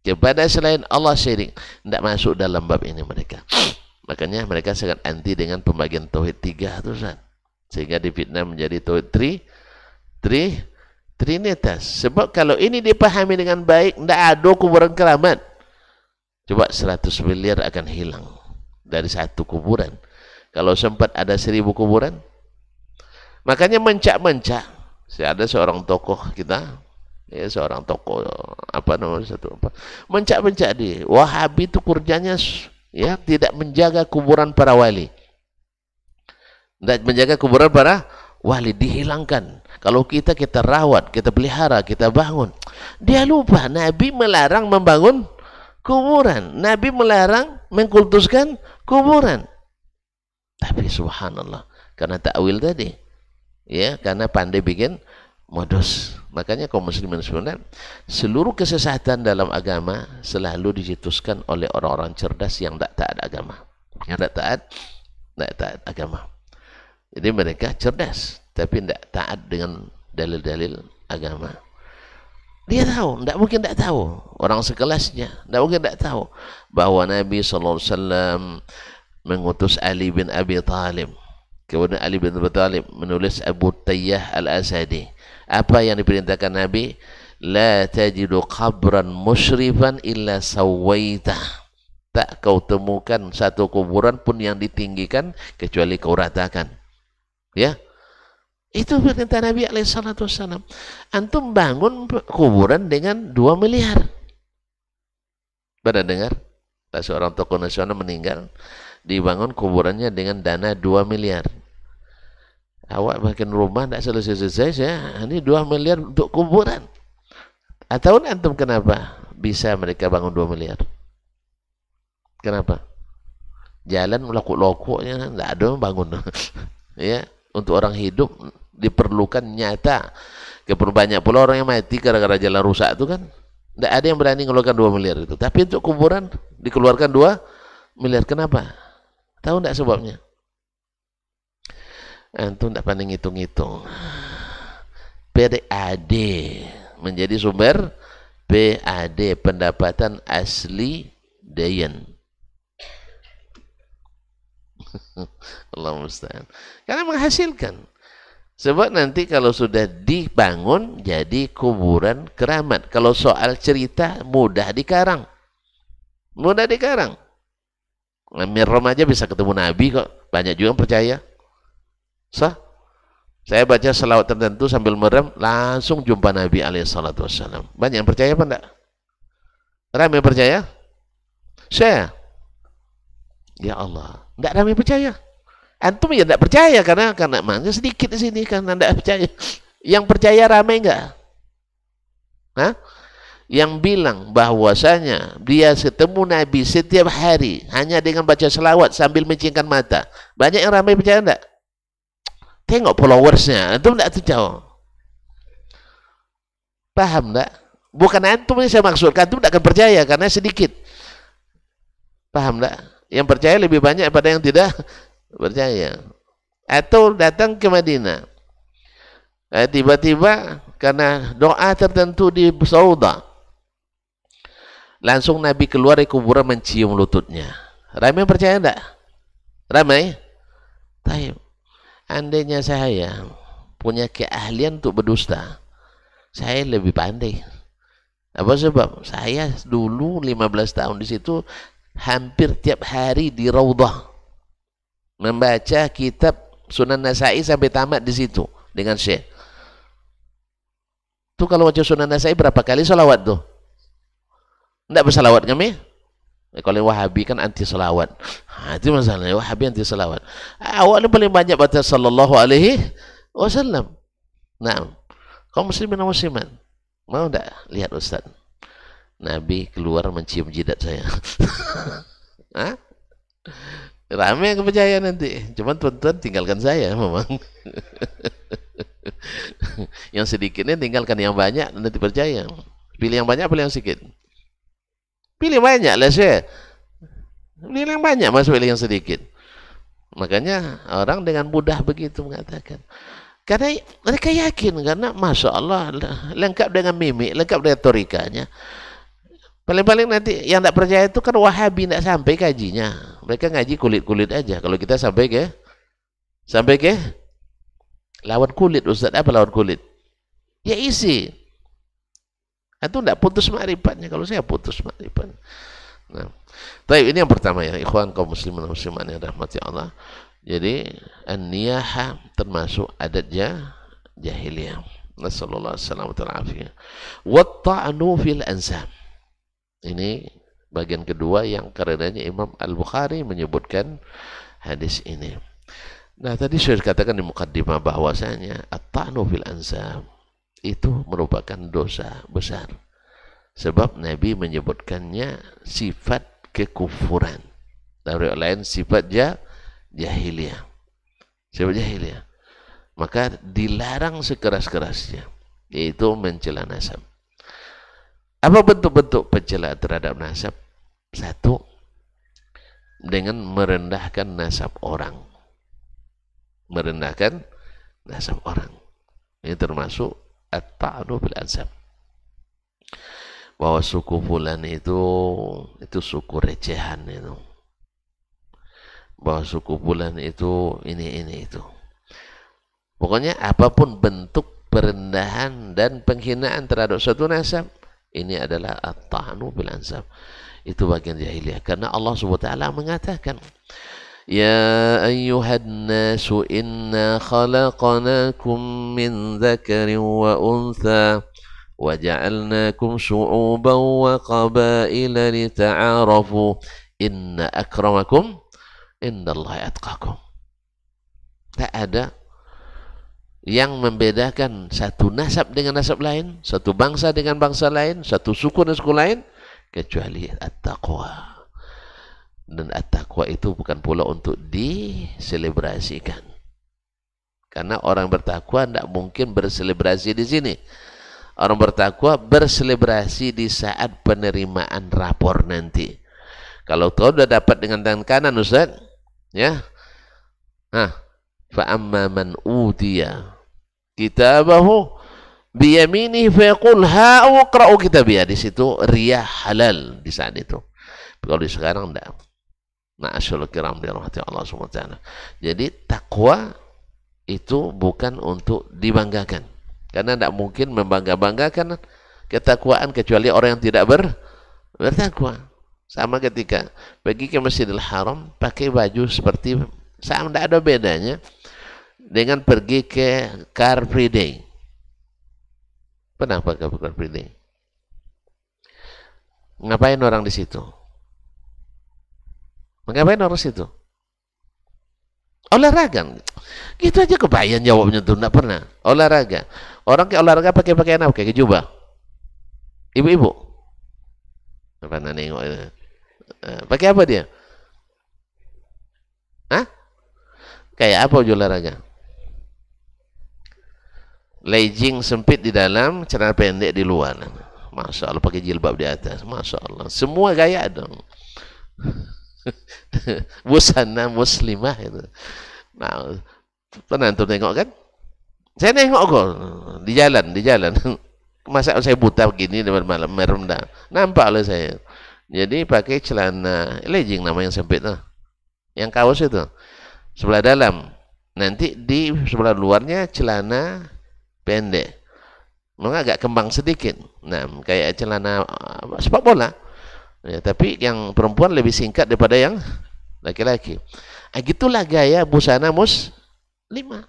kepada selain Allah syirik, tidak masuk dalam bab ini mereka. Makanya mereka sangat anti dengan pembagian tauhid 3 itu, sehingga difitnah menjadi tauhid trinitas. Sebab kalau ini dipahami dengan baik, tidak ada kuburan keramat. Coba 100 miliar akan hilang dari satu kuburan. Kalau sempat ada 1000 kuburan, makanya mencak-mencak. Ada seorang tokoh kita, ya seorang tokoh mencak-mencak di Wahabi itu kerjanya ya tidak menjaga kuburan para wali, tidak menjaga kuburan para wali, dihilangkan. Kalau kita rawat, kita pelihara, kita bangun. Dia lupa Nabi melarang membangun kuburan, Nabi melarang mengkultuskan kuburan. Tapi subhanallah, karena takwil tadi, ya, karena pandai bikin modus. Makanya kaum muslimin sebenarnya seluruh kesesatan dalam agama selalu dicetuskan oleh orang-orang cerdas yang tidak taat agama, yang tidak taat agama. Jadi mereka cerdas tapi tidak taat dengan dalil-dalil agama. Dia tahu, tidak mungkin tidak tahu. Orang sekelasnya tidak mungkin tidak tahu bahwa Nabi SAW mengutus Ali bin Abi Thalib. Kemudian Ali bin Abi Thalib menulis Abu Tayyah Al-Asadi. Apa yang diperintahkan Nabi? La tajidu qabran musyrifan illa sawaitah. Tak kau temukan satu kuburan pun yang ditinggikan kecuali kau ratakan. Ya, itu perintah Nabi SAW. Antum bangun kuburan dengan 2 miliar. Pada dengar? Seorang tokoh nasional meninggal, dibangun kuburannya dengan dana 2 miliar. Awak bikin rumah tidak selesai-selesai ya. Ini 2 miliar untuk kuburan. Atau antum kenapa bisa mereka bangun 2 miliar? Kenapa? Jalan lokuk-lokuknya enggak ada yang bangun. Ya, untuk orang hidup diperlukan nyata. Banyak pula orang yang mati gara-gara jalan rusak itu kan. Enggak ada yang berani mengeluarkan 2 miliar itu. Tapi untuk kuburan dikeluarkan 2 miliar. Kenapa? Tahu enggak sebabnya? Antum enggak pandai ngitung-ngitung. PAD menjadi sumber PAD, pendapatan asli dayan. Allah musta'an. Karena menghasilkan. Sebab nanti kalau sudah dibangun jadi kuburan keramat. Kalau soal cerita mudah dikarang. Mudah dikarang. Mirom aja bisa ketemu Nabi kok. Banyak juga yang percaya. Sah? Saya baca selawat tertentu sambil merem, langsung jumpa Nabi SAW. Banyak yang percaya apa enggak? Ramai percaya? Saya? Ya Allah, enggak ramai percaya. Antum ya enggak percaya karena mana sedikit di sini karena enggak percaya. Yang percaya ramai enggak? Hah? Yang bilang bahwasanya dia ketemu Nabi setiap hari hanya dengan baca selawat sambil mencingkan mata. Banyak yang ramai percaya enggak? Tengok followersnya, antum enggak tahu. Paham enggak? Bukan antum yang saya maksudkan, antum enggak akan percaya karena sedikit. Paham enggak? Yang percaya lebih banyak daripada yang tidak percaya. Atau datang ke Madinah. Tiba-tiba karena doa tertentu di Sauda. Langsung Nabi keluar dari kuburan mencium lututnya. Ramai percaya enggak? Ramai? Taib. Andainya saya punya keahlian untuk berdusta, saya lebih pandai. Apa sebab? Saya dulu 15 tahun di situ hampir tiap hari di Raudhah membaca kitab Sunan Nasai sampai tamat di situ dengan Syekh. Tuh kalau baca Sunan Nasai berapa kali salawat tuh? Enggak bersalawat kami? Kalau Wahabi kan anti salawat. Itu masalahnya, Wahabi anti salawat. Awalnya paling banyak baca sallallahu alaihi wasallam. Nah, kaum muslimin dan muslimat, mau enggak lihat Ustaz? Nabi keluar mencium jidat saya. Hah? Ramai yang percaya nanti. Cuman tuan-tuan tinggalkan saya memang. Yang sedikitnya tinggalkan yang banyak nanti percaya. Pilih yang banyak, pilih yang sedikit. Pilih banyak lah saya. Pilih yang banyak, masuk pilih yang sedikit. Makanya orang dengan mudah begitu mengatakan. Karena mereka yakin, karena Masya Allah lengkap dengan mimik, lengkap dengan torikanya. Paling-paling nanti yang tidak percaya itu kan Wahabi, tidak sampai kajinya. Mereka ngaji kulit-kulit aja. Kalau kita sampai ke lawan kulit. Ustaz, apa lawan kulit? Ya isi. Itu tidak putus makrifatnya. Kalau saya putus makrifatnya. Nah, tapi ini yang pertama ya, ikhwan kaum muslimin dan muslimat yang rahmati Allah. Jadi an-niyahah termasuk adat jahiliyah. Nasallallahu alaihi wasallam. Wa ta'nu fil ansab. Ini bagian kedua yang karenanya Imam Al-Bukhari menyebutkan hadis ini. Nah, tadi saya katakan di mukaddimah bahwasanya at-ta'nu fil ansab itu merupakan dosa besar. Sebab Nabi menyebutkannya sifat kekufuran. Dari lain sifat jahiliyah. Sifat jahiliyah. Maka dilarang sekeras-kerasnya, yaitu mencela nasab. Apa bentuk-bentuk pencela terhadap nasab? Satu, dengan merendahkan nasab orang. Merendahkan nasab orang. Ini termasuk at-ta'nu bil ansab. Bahwa suku fulan itu suku recehan itu. Bahwa suku fulan itu ini itu. Pokoknya apapun bentuk perendahan dan penghinaan terhadap suatu nasab, ini adalah at-ta'nu bil ansab. Itu bagian jahiliyah. Karena Allah SWT mengatakan, Ya ayyuhan nasu inna khalaqnakum min dzakarin wa untha wa ja'alnakum syu'uban wa qabaila lita'arafu inna akramakum indallahi atqakum. Tak ada yang membedakan satu nasab dengan nasab lain, satu bangsa dengan bangsa lain, satu suku dengan suku lain, kecuali at-taqwa. Dan at-taqwa itu bukan pula untuk diselebrasikan. Karena orang bertakwa tidak mungkin berselebrasi di sini. Orang bertakwa berselebrasi di saat penerimaan rapor nanti. Kalau kau sudah dapat dengan tangan kanan, Ustaz, ya, fa amma man utiya kitabahu biyaminihi fayaqul ha'u qra'u kitabiyah. Di situ riyah halal di saat itu. Kalau di sekarang enggak. Ma'asyarul kiram dirahmati Allah Subhanahu wa taala. Jadi takwa itu bukan untuk dibanggakan. Karena tidak mungkin membangga-banggakan ketakwaan kecuali orang yang tidak bertakwa. Sama ketika pergi ke Masjidil Haram pakai baju seperti sama, tidak ada bedanya dengan pergi ke Car Free Day. Pernah pakai Car Free Day? Ngapain orang di situ? Ngapain orang di situ? Olahraga. Gitu aja kebayang jawabnya tuh, enggak pernah. Olahraga. Orang ke olahraga pakai pakaian apa? Pakai jubah. Ibu-ibu. Apa nengok? Pakai apa dia? Kayak apa olahraga? Legging sempit di dalam, celana pendek di luar. Masya Allah, pakai jilbab di atas. Masya Allah. Semua gaya dong. Busana muslimah itu. Nah, pernah tuh tengok kan? Saya nengok kok di jalan. Masa saya buta begini di malam merendah. Nampak oleh saya. Jadi pakai celana legging nama yang sempit tuh. Yang kaos itu. Sebelah dalam. Nanti di sebelah luarnya celana pendek. Memang agak kembang sedikit. Nah, kayak celana sepak bola. Ya, tapi yang perempuan lebih singkat daripada yang laki-laki. Gitulah gaya busana muslimah.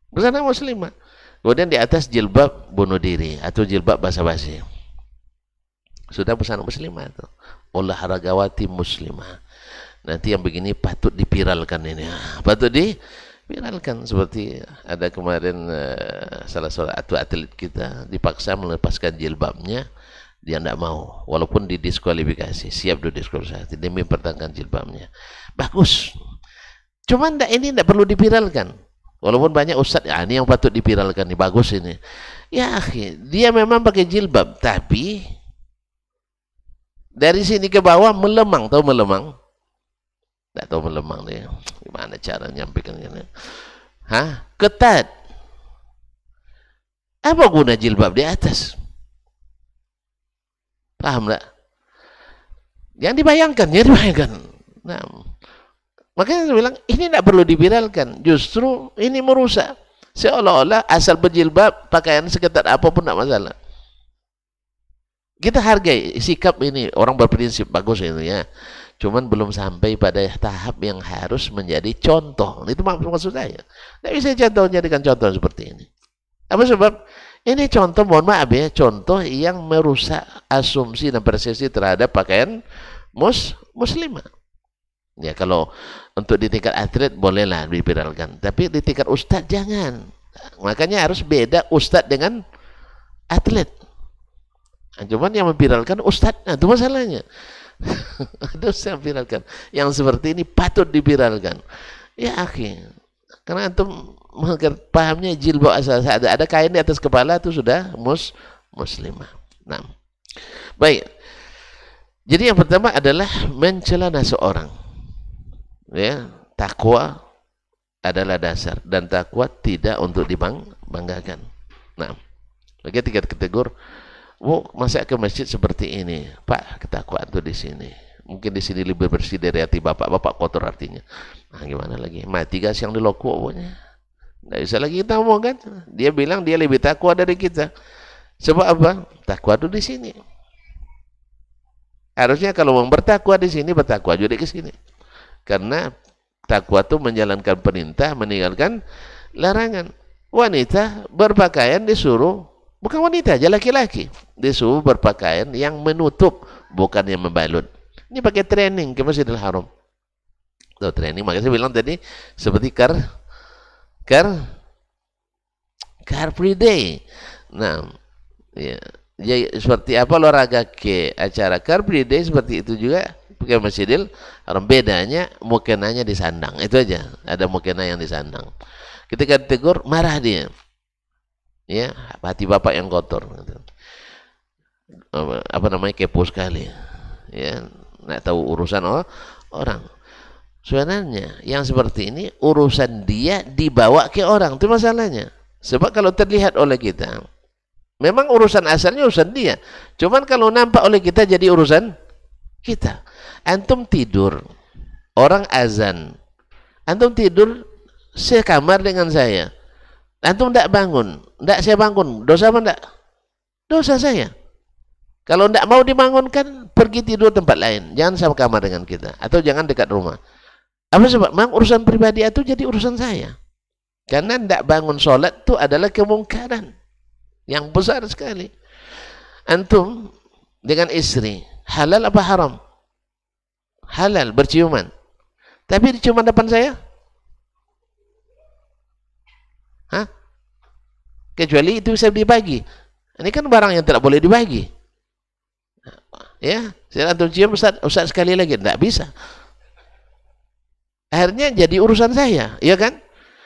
Busana muslimah. Kemudian di atas jilbab bunuh diri atau jilbab basa-basi. Sudah busana muslimah itu. Olahragawati muslimah. Nanti yang begini patut dipiralkan ini. Patut dipiralkan. Seperti ada kemarin salah seorang atlet kita dipaksa melepaskan jilbabnya. Dia tidak mau, walaupun didiskualifikasi, siap didiskualifikasi demi mempertahankan jilbabnya. Bagus. Cuman ini tidak perlu dipiralkan. Walaupun banyak ustadz, ini yang patut dipiralkan, ini bagus ini. Ya, dia memang pakai jilbab, tapi dari sini ke bawah melemang, tahu melemang? Tidak tahu melemang dia. Gimana cara nyampaikannya? Ketat. Apa guna jilbab di atas? Paham tak? Yang dibayangkan. Nah, makanya saya bilang, ini tidak perlu dipiralkan. Justru ini merusak. Seolah-olah asal berjilbab, pakaian seketat apapun tidak masalah. Kita hargai sikap ini. Orang berprinsip, bagus itu ya. Cuman belum sampai pada tahap yang harus menjadi contoh. Itu maksud saya. Tidak bisa contoh jadikan contoh seperti ini. Apa sebab? Ini contoh, mohon maaf ya, contoh yang merusak asumsi dan persepsi terhadap pakaian muslimah. Ya, kalau untuk di tingkat atlet bolehlah dipiralkan, tapi di tingkat ustadz jangan. Makanya harus beda ustadz dengan atlet. Cuman yang memviralkan ustadz, itu masalahnya. Ada ustadz yang viralkan. Yang seperti ini patut dipiralkan. Ya, karena antum pahamnya jilbab asal ada kain di atas kepala itu sudah muslimah. Nah, baik. Jadi yang pertama adalah mencela seseorang. Ya, takwa adalah dasar dan takwa tidak untuk dibanggakan. Nah, lagi tiga kategori. Masa ke masjid seperti ini, Pak, ketakwaan tuh di sini. Mungkin di sini lebih bersih dari hati bapak. Bapak kotor artinya. Nah, gimana lagi? Mati gas yang di loko pokoknya. Tidak bisa lagi kita ngomong kan. Dia bilang dia lebih takwa dari kita. Sebab apa? Takwa itu di sini. Harusnya kalau mau bertakwa di sini, bertakwa juga di sini. Karena takwa itu menjalankan perintah, meninggalkan larangan. Wanita berpakaian disuruh, bukan wanita aja, laki-laki disuruh berpakaian yang menutup, bukan yang membalut. Ini pakai training ke Masjidil Haram. Tuh training, makanya saya bilang tadi seperti car Car Free Day. Nah, ya. Jadi, seperti apa olahraga ke acara Car Free Day, seperti itu juga pakai Masjidil Haram. Bedanya mukenanya disandang, itu aja. Ada mukena yang disandang. Ketika ditegur, marah dia. Ya, hati bapak yang kotor. Apa namanya, kepo sekali. Ya, nggak tahu urusan orang. Sebenarnya yang seperti ini urusan dia dibawa ke orang, itu masalahnya. Sebab kalau terlihat oleh kita, memang urusan asalnya urusan dia. Cuman kalau nampak oleh kita jadi urusan kita. Antum tidur, orang azan. Antum tidur sekamar dengan saya. Antum tidak bangun, tidak saya bangun. Dosa apa tidak? Dosa saya. Kalau tidak mau dibangunkan, pergi tidur tempat lain. Jangan sama kamar dengan kita. Atau jangan dekat rumah. Apa sebab? Memang urusan pribadi itu jadi urusan saya. Karena tidak bangun sholat itu adalah kemungkaran yang besar sekali. Antum dengan istri, halal apa haram? Halal, berciuman. Tapi ciuman depan saya? Hah? Kecuali itu bisa dibagi. Ini kan barang yang tidak boleh dibagi. Ya, saya antum cium, Ustaz sekali lagi, tidak bisa. Akhirnya jadi urusan saya, ya kan?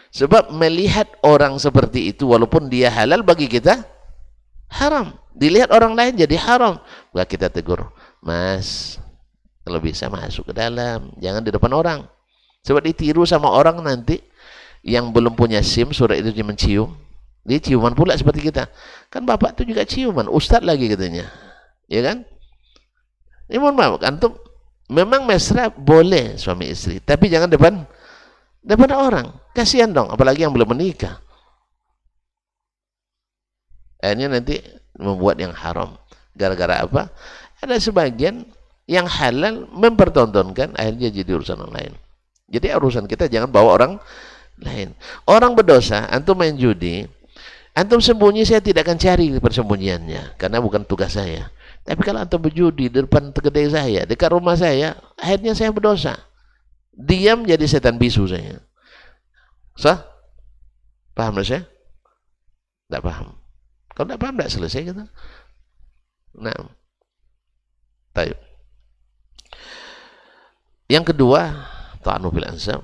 Sebab melihat orang seperti itu, walaupun dia halal bagi kita, haram. Dilihat orang lain jadi haram. Maka kita tegur, Mas, kalau bisa masuk ke dalam, jangan di depan orang. Sebab ditiru sama orang nanti yang belum punya SIM, surat itu dia mencium. Dia ciuman pula seperti kita. Kan bapak itu juga ciuman, ustaz lagi katanya. Ya kan? Ini mohon maaf, antum memang mesra boleh suami istri, tapi jangan depan orang. Kasihan dong, apalagi yang belum menikah. Akhirnya nanti membuat yang haram. Gara-gara apa? Ada sebagian yang halal mempertontonkan, akhirnya jadi urusan orang lain. Jadi urusan kita jangan bawa orang lain. Orang berdosa, antum main judi, antum sembunyi, saya tidak akan cari persembunyiannya, karena bukan tugas saya. Tapi kalau antum berjudi di depan kedai saya, dekat rumah saya, akhirnya saya berdosa. Diam jadi setan bisu saya. Sah? Paham saya? Tidak paham. Kalau tidak paham, tidak selesai kita. Nah, taib. Yang kedua, ta'anu fil ansab.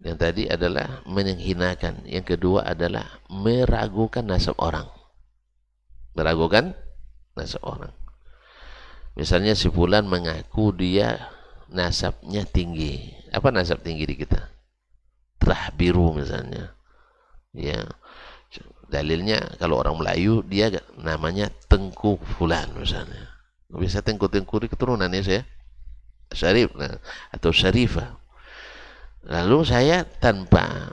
Yang tadi adalah menghinakan. Yang kedua adalah meragukan nasab orang. Meragukan nasab orang. Misalnya si fulan mengaku dia nasabnya tinggi. Apa nasab tinggi di kita? Terah biru misalnya. Ya. Dalilnya kalau orang Melayu dia namanya Tengku Fulan misalnya. Bisa Tengku-Tengku di keturunannya saya. Syarif atau Syarifah. Lalu saya tanpa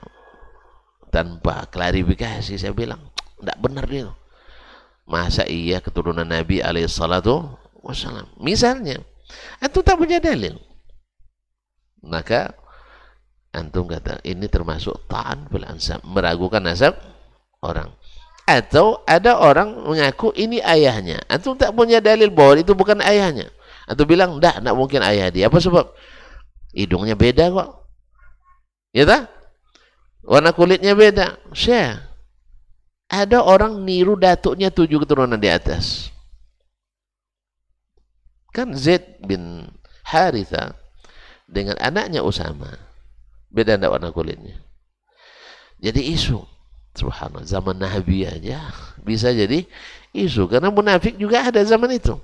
klarifikasi saya bilang, tidak benar dia. Masa iya keturunan Nabi alaihissalatu wassalam. Misalnya, antum tak punya dalil. Maka antum kata ini termasuk ta'an fil ansab, meragukan nasab orang. Atau ada orang mengaku ini ayahnya. Antum tak punya dalil bahwa itu bukan ayahnya. Antum bilang, tidak mungkin ayah dia. Apa sebab? Hidungnya beda kok. Ya tak? Warna kulitnya beda. Syekh, ada orang niru datuknya 7 keturunan di atas. Kan Zaid bin Haritha dengan anaknya Usama beda enggak warna kulitnya. Jadi isu. Subhanallah, zaman Nabi aja bisa jadi isu karena munafik juga ada zaman itu.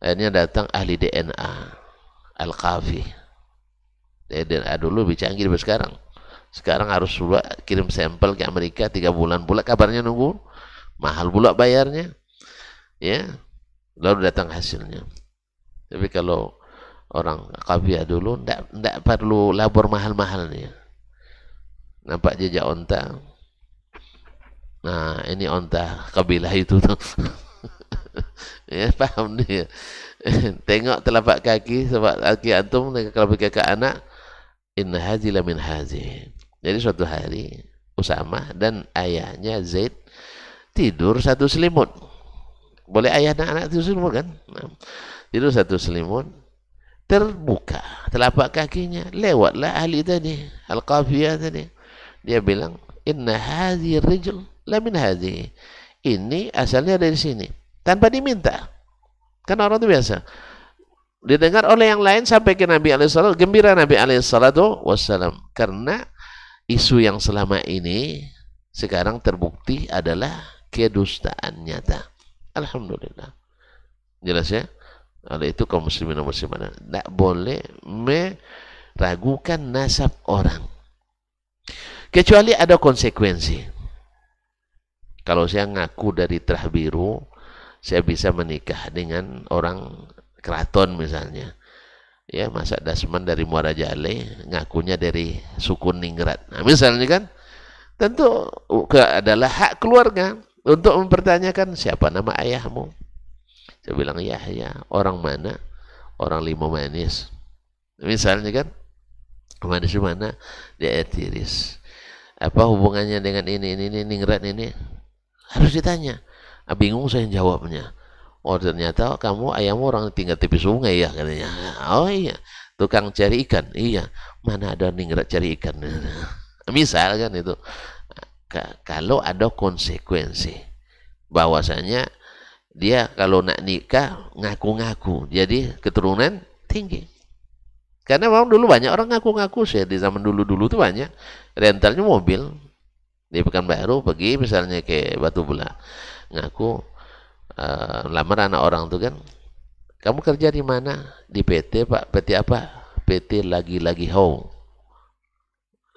Akhirnya datang ahli DNA Al-Qafi. DNA dulu lebih canggih dari sekarang. Sekarang harus pula kirim sampel ke Amerika 3 bulan pula kabarnya nunggu. Mahal pula bayarnya. Ya. Lalu datang hasilnya. Tapi kalau orang Qafi dulu enggak perlu labor mahal-mahalnya. Nampak jejak onta. Nah, ini onta kabilah itu tuh. Ya, paham dia. Tengok telapak kaki sebab kaki antum dengan telapak kaki anak. Inna hazi la min hazi. Jadi suatu hari Usama dan ayahnya Zaid tidur satu selimut. Boleh ayah dan anak tidur selimut kan? Nah, tidur satu selimut. Terbuka telapak kakinya. Lewatlah ahli tadi, Al-Qafiyah tadi. Dia bilang, Inna hadhihi rijl la min hadhihi. Ini asalnya dari sini. Tanpa diminta. Kan orang itu biasa. Didengar oleh yang lain sampai ke Nabi alaihissalam, gembira Nabi alaihissalam. Karena isu yang selama ini sekarang terbukti adalah kedustaan nyata. Alhamdulillah. Jelas ya? Oleh itu kaum muslimin dan muslimat tidak boleh meragukan nasab orang. Kecuali ada konsekuensi. Kalau saya ngaku dari Terah Biru, saya bisa menikah dengan orang keraton misalnya. Ya, Mas Dasman dari Muara Jale, ngakunya dari suku Ningrat. Nah, misalnya kan, tentu adalah hak keluarga untuk mempertanyakan siapa nama ayahmu. Saya bilang, Yahya. Orang mana? Orang Limau Manis. Misalnya kan, manis mana? Dia Tiris. Apa hubungannya dengan ini Ningrat ini? Harus ditanya. Bingung saya jawabnya. Oh, ternyata kamu ayahmu orang tinggal tepi sungai ya katanya. Oh iya, tukang cari ikan. Iya, mana ada Ningrat cari ikan. Misal kan itu. Kalau ada konsekuensi bahwasanya dia kalau nak nikah ngaku-ngaku, jadi keturunan tinggi. Karena memang dulu banyak orang ngaku-ngaku sih, di zaman dulu-dulu tuh banyak rentalnya mobil di Pekanbaru, pergi misalnya ke Batu Belah, ngaku lamar anak orang tuh kan, kamu kerja di mana? Di PT Pak. PT apa? PT Lagi-Lagi How.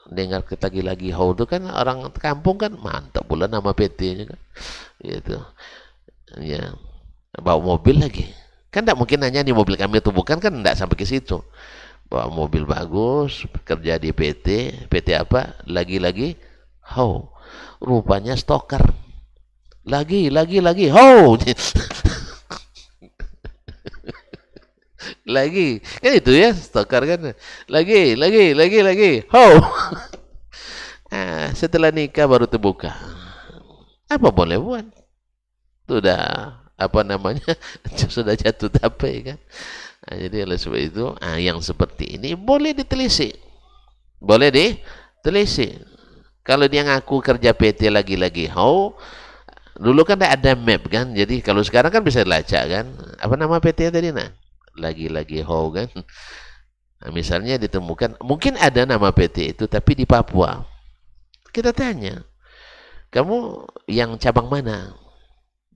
Dengar Lagi-Lagi How itu kan orang kampung kan mantap pula nama PT-nya kan, gitu. Ya, bawa mobil lagi. Kan tidak mungkin hanya di mobil kami itu, bukan kan, tidak sampai ke situ. Bawa mobil bagus, kerja di PT apa? Lagi-lagi How. Rupanya stoker. Lagi How. Lagi. Kan itu ya, stoker kan. Lagi How. Setelah nikah baru terbuka. Apa boleh buat? Sudah apa namanya sudah jatuh tape kan. Nah, jadi oleh sebab itu yang seperti ini boleh ditelisik, kalau dia ngaku kerja PT Lagi-Lagi How, dulu kan ada map kan, jadi kalau sekarang kan bisa dilacak kan, apa nama PT tadi Lagi-Lagi How kan. Nah, misalnya ditemukan mungkin ada nama PT itu tapi di Papua, kita tanya, kamu yang cabang mana?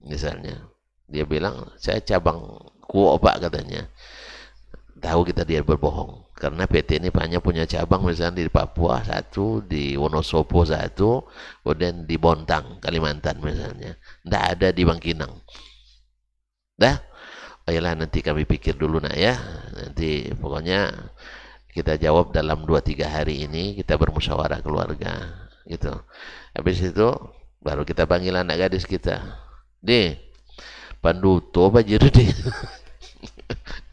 Misalnya dia bilang saya cabang Kuo Pak katanya. Tahu kita dia berbohong, karena PT ini banyak punya cabang, misalnya di Papua satu, di Wonosobo satu, kemudian di Bontang Kalimantan misalnya, tidak ada di Bangkinang. Dah, ayolah nanti kami pikir dulu nak ya, nanti pokoknya kita jawab dalam 2-3 hari ini, kita bermusyawarah keluarga gitu. Habis itu baru kita panggil anak gadis kita. Deh, Panduto apa jadi deh?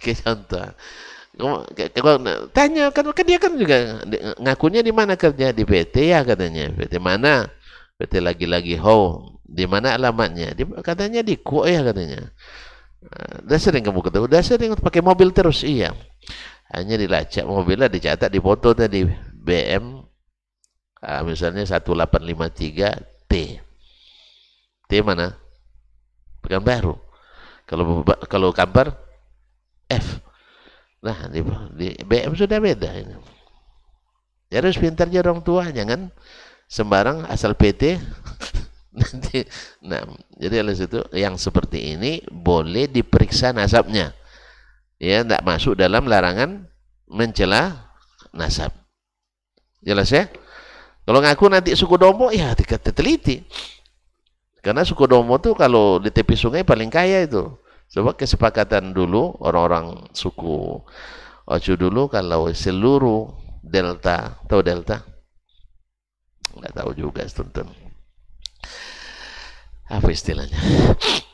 Contoh. Tanya kan dia kan juga ngakunya di mana kerja, di PT ya katanya. PT mana? PT Lagi-Lagi How. Di mana alamatnya? Katanya di Kuo ya katanya. Udah sering kamu ketemu? Udah sering pakai mobil terus? Iya. Hanya dilacak mobilnya, dicatat, dipoto tadi BM misalnya 1853 T. T mana? Pekanbaru. Kalau Kampar F. Nah, di BM sudah beda ini. Ya harus pintar aja orang tua, jangan sembarang asal PT. Nanti, nah, jadi oleh situ yang seperti ini boleh diperiksa nasabnya. Ya, tidak masuk dalam larangan mencela nasab. Jelas ya? Kalau ngaku nanti suku Domo, ya diteliti. Karena suku Domo tuh kalau di tepi sungai paling kaya itu. Sebab kesepakatan dulu orang-orang suku Ocu dulu, kalau seluruh delta, tahu delta? Nggak tahu juga, tonton. Apa istilahnya?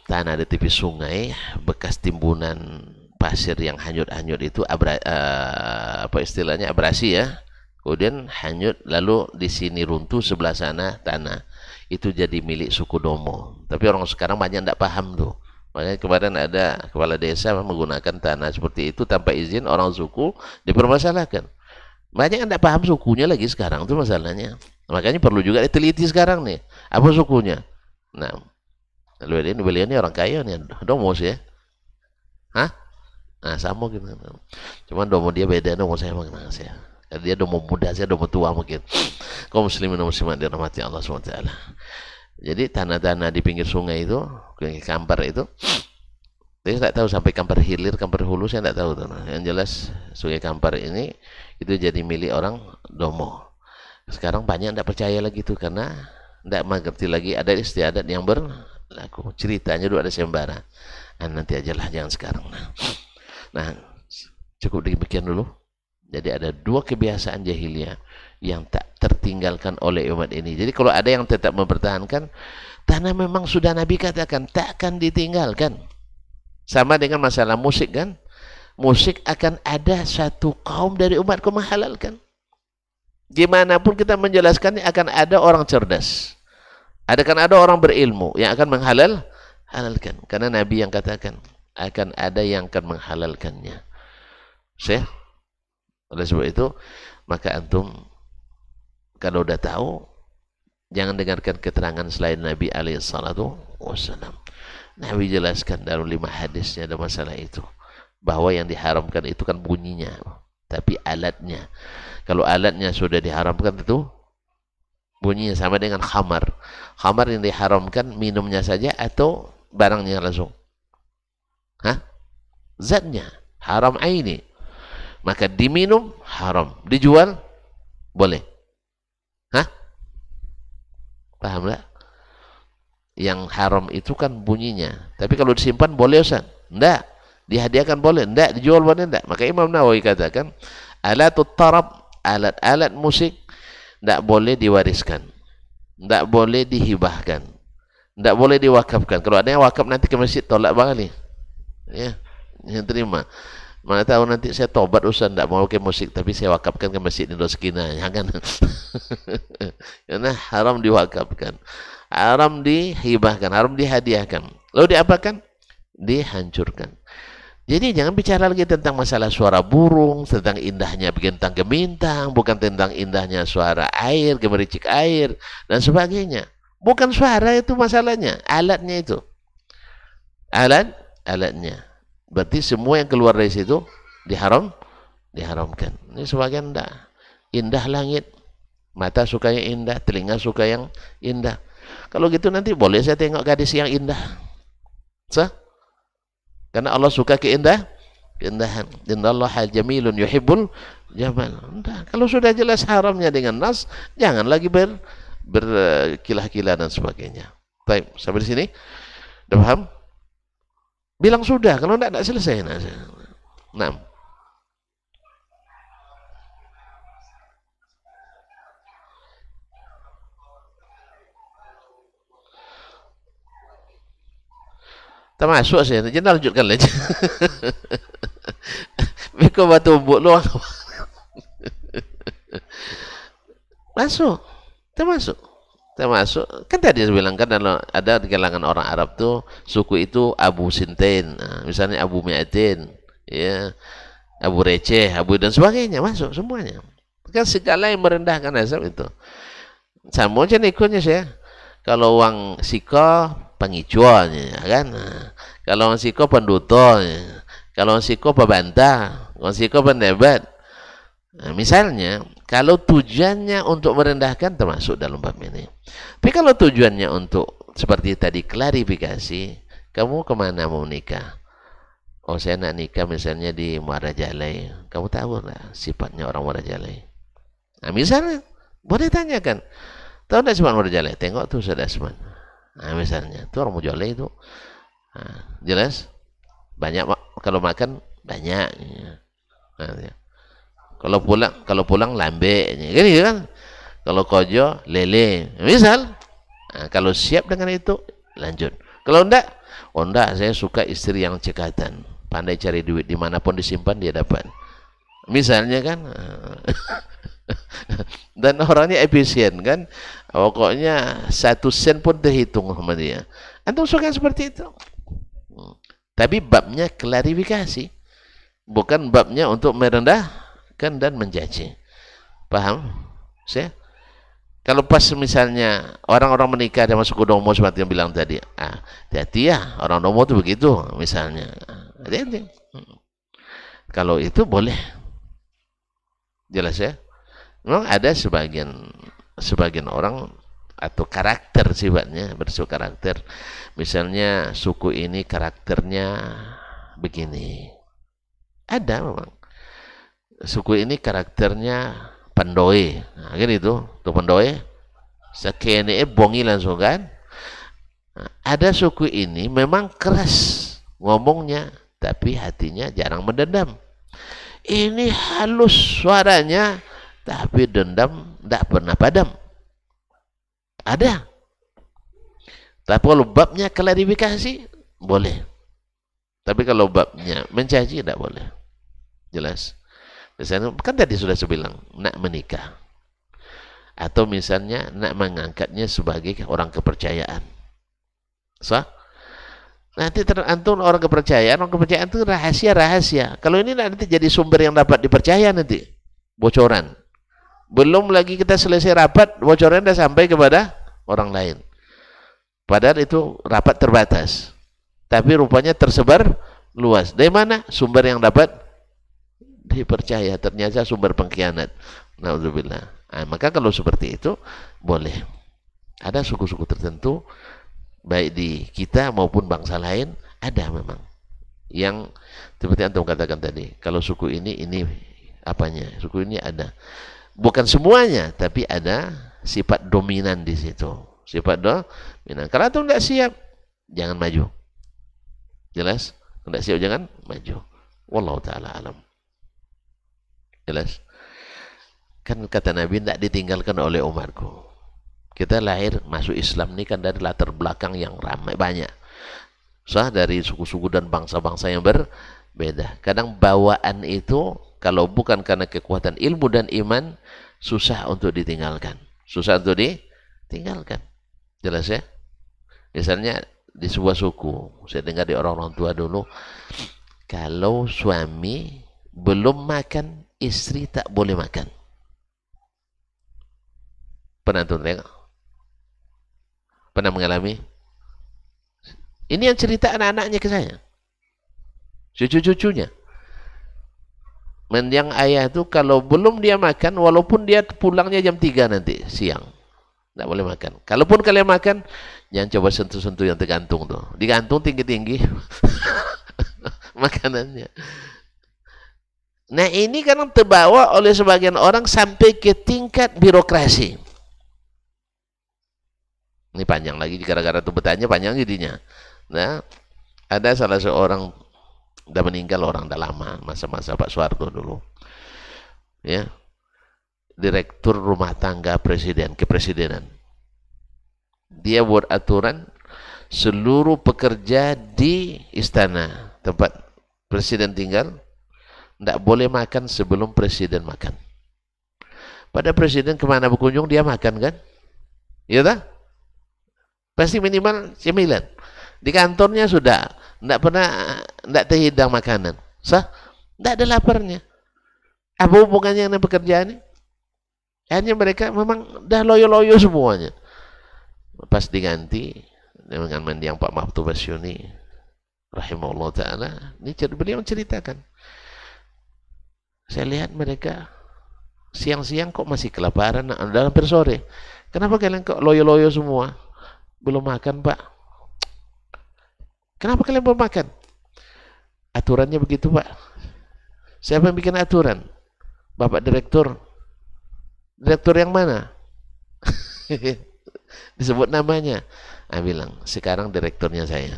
Tanah di tepi sungai, bekas timbunan pasir yang hanyut-hanyut itu apa istilahnya, abrasi ya. Kemudian hanyut, lalu di sini runtuh, sebelah sana tanah. Itu jadi milik suku Domo. Tapi orang sekarang banyak tidak paham tuh. Makanya kemarin ada kepala desa menggunakan tanah seperti itu tanpa izin, orang suku dipermasalahkan. Banyak yang tidak paham sukunya lagi sekarang, itu masalahnya. Makanya perlu juga diteliti sekarang nih, apa sukunya. Nah, lalu beliau ini orang kaya nih, domos ya. Hah? Nah, sama gitu. Cuman domo dia beda, domo saya mengenal saya. Dia domo muda, saya domo tua mungkin. Kaum muslimin dan muslimat dirahmati Allah SWT. Jadi tanah-tanah di pinggir sungai itu, pinggir Kampar itu, saya tidak tahu sampai Kampar Hilir, Kampar Hulu saya tidak tahu. Yang jelas Sungai Kampar ini itu jadi milik orang Domo. Sekarang banyak tidak percaya lagi itu karena tidak mengerti lagi ada istiadat yang berlaku. Ceritanya dulu ada sembara. Nah, nanti ajalah, jangan sekarang. Nah, cukup demikian dulu. Jadi ada dua kebiasaan jahiliyah yang tak tertinggalkan oleh umat ini. Jadi kalau ada yang tetap mempertahankan, karena memang sudah Nabi katakan takkan ditinggalkan. Sama dengan masalah musik kan, musik akan ada satu kaum dari umatku menghalalkan. Gimana pun kita menjelaskannya akan ada orang cerdas, ada orang berilmu yang akan menghalalkan. Karena Nabi yang katakan akan ada yang akan menghalalkannya. Oleh sebab itu, maka antum kalau udah tahu, jangan dengarkan keterangan selain Nabi alaihissalam. Nabi jelaskan dalam 5 hadisnya ada masalah itu, bahwa yang diharamkan itu kan bunyinya, tapi alatnya. Kalau alatnya sudah diharamkan itu bunyinya sama dengan khamar. Khamar yang diharamkan minumnya saja atau barangnya langsung? Zatnya haram aini. Maka diminum haram, dijual boleh. Paham tak? Yang haram itu kan bunyinya, tapi kalau disimpan boleh Ustaz? Enggak. Dihadiahkan boleh? Enggak. Dijual boleh? Enggak. Maka Imam Nawawi katakan alatut tarab, alat-alat musik enggak boleh diwariskan, enggak boleh dihibahkan, enggak boleh diwakafkan. Kalau ada yang wakaf nanti ke masjid tolak balik ya, yang terima. Mana tahu nanti saya tobat Ustaz, enggak mau ke musik, tapi saya wakafkan ke masjid Indus Kina, jangan. Karena haram diwakafkan, haram dihibahkan, haram dihadiahkan. Lalu diapakan? Dihancurkan. Jadi jangan bicara lagi tentang masalah suara burung, tentang indahnya bintang gemintang, bukan tentang indahnya suara air, gemericik air, dan sebagainya. Bukan suara itu masalahnya, alatnya itu. Alatnya. Berarti semua yang keluar dari situ diharamkan. Ini sebagian enggak. Indah langit, mata suka yang indah, telinga suka yang indah. Kalau gitu nanti boleh saya tengok gadis yang indah. Karena Allah suka keindahan. Innallaha jamilun yuhibbul jamal. Kalau sudah jelas haramnya dengan nas, jangan lagi berkilah-kilah dan sebagainya. Baik, sampai di sini. Sudah paham? Bilang sudah, kalau tidak selesai. Nah. Tak masuk saya, jangan lanjutkan lagi. Beko batu umbuk luang. Masuk, termasuk. Kan tadi saya bilang kan ada di kalangan orang Arab tuh suku itu Abu Sintain, nah, misalnya Abu Mi'atin, ya, Abu Receh, Abu dan sebagainya, masuk semuanya. Kan segala yang merendahkan nasab itu. Sama aja ikutnya saya. Kalau uang siko pengicuannya, kan? Nah, kalau uang siko pendutonya, kalau uang siko pembantah, uang siko pendebat. Nah, misalnya, kalau tujuannya untuk merendahkan termasuk dalam bab ini. Tapi kalau tujuannya untuk seperti tadi klarifikasi, kamu kemana mau nikah? Oh, saya nak nikah misalnya di Muara Jalai. Kamu tahu lah sifatnya orang Muara Jalai. Nah, misalnya, boleh tanyakan. Tahu tidak sifat Muara Jalai? Tengok tuh Ustaz Asman. Nah, misalnya, itu orang Muara Jalai itu. Nah, jelas? Banyak, kalau makan, banyak. Nah, ya. Kalau pulang lambe, gini kan? Kalau kojo lele, misal. Nah, kalau siap dengan itu, lanjut. Kalau enggak, saya suka istri yang cekatan, pandai cari duit, dimanapun disimpan dia dapat. Misalnya kan, dan orangnya efisien kan, pokoknya 1 sen pun terhitung sama dia. Antum suka seperti itu. Tapi babnya klarifikasi, bukan babnya untuk merendah dan mencaci. Paham? Saya Kalau pas misalnya orang-orang menikah dan masuk ke domo seperti yang bilang tadi, hati-hati ya, orang domo itu begitu misalnya. Hati-hati. Kalau itu boleh. Jelas ya? Memang ada sebagian orang atau karakter sifatnya, bersifat karakter. Misalnya suku ini karakternya begini. Ada memang. Suku ini karakternya pandoe, kan itu, tuh pandoe, sekene bongi langsung kan. Ada suku ini memang keras ngomongnya, tapi hatinya jarang mendendam. Ini halus suaranya, tapi dendam tidak pernah padam. Ada. Tapi kalau babnya klarifikasi, boleh. Tapi kalau babnya mencaci, tidak boleh. Jelas. Misalnya, kan tadi sudah saya bilang, nak menikah. Atau misalnya, nak mengangkatnya sebagai orang kepercayaan. So, nanti tergantung orang kepercayaan itu rahasia-rahasia. Kalau ini nanti jadi sumber yang dapat dipercaya nanti. Bocoran. Belum lagi kita selesai rapat, bocoran sudah sampai kepada orang lain. Padahal itu rapat terbatas. Tapi rupanya tersebar luas. Dari mana? Sumber yang dapat dipercaya, ternyata sumber pengkhianat. Naudzubillah. Maka kalau seperti itu boleh. Ada suku-suku tertentu baik di kita maupun bangsa lain ada memang yang seperti antum katakan tadi. Kalau suku ini apanya? Suku ini ada. Bukan semuanya, tapi ada sifat dominan di situ. Sifat dominan. Kalau antum tidak siap, jangan maju. Jelas? Tidak siap jangan maju. Wallahu taala alam. Jelas? Kan kata Nabi tidak ditinggalkan oleh umatku. Kita lahir masuk Islam ini kan dari latar belakang yang ramai banyak. Dari suku-suku dan bangsa-bangsa yang berbeda. Kadang bawaan itu kalau bukan karena kekuatan ilmu dan iman susah untuk ditinggalkan. Susah untuk ditinggalkan. Jelas ya? Misalnya di sebuah suku, saya dengar di orang-orang tua dulu, kalau suami belum makan, istri tak boleh makan. Pernah tuh tengok? Pernah mengalami? Ini yang cerita anak-anaknya ke saya, cucu-cucunya. Yang ayah itu kalau belum dia makan, walaupun dia pulangnya jam 3 nanti siang, tidak boleh makan. Kalaupun kalian makan, jangan coba sentuh-sentuh yang tergantung tuh. Digantung tinggi-tinggi makanannya. Nah ini kan terbawa oleh sebagian orang sampai ke tingkat birokrasi. Ini panjang lagi, gara-gara itu bertanya panjang jadinya. Nah, ada salah seorang, udah meninggal orang, udah lama, masa-masa Pak Soeharto dulu. Ya, direktur rumah tangga kepresidenan. Dia buat aturan seluruh pekerja di istana tempat presiden tinggal tidak boleh makan sebelum presiden makan. Pada presiden kemana berkunjung dia makan kan? Iya tak? Pasti minimal cemilan. Di kantornya sudah tidak terhidang makanan. Tidak ada laparnya. Apa hubungannya dengan pekerjaan ini? Hanya mereka memang dah loyo-loyo semuanya. Pas diganti dengan mendiang Pak Mahfud Basyuni rahimahullah ta'ala, ini beliau menceritakan, saya lihat mereka siang-siang kok masih kelaparan, dalam sore. Kenapa kalian kok loyo-loyo semua? Belum makan, Pak. Kenapa kalian belum makan? Aturannya begitu, Pak. Siapa yang bikin aturan? Bapak direktur. Direktur yang mana? Disebut namanya. Bilang, sekarang direkturnya saya.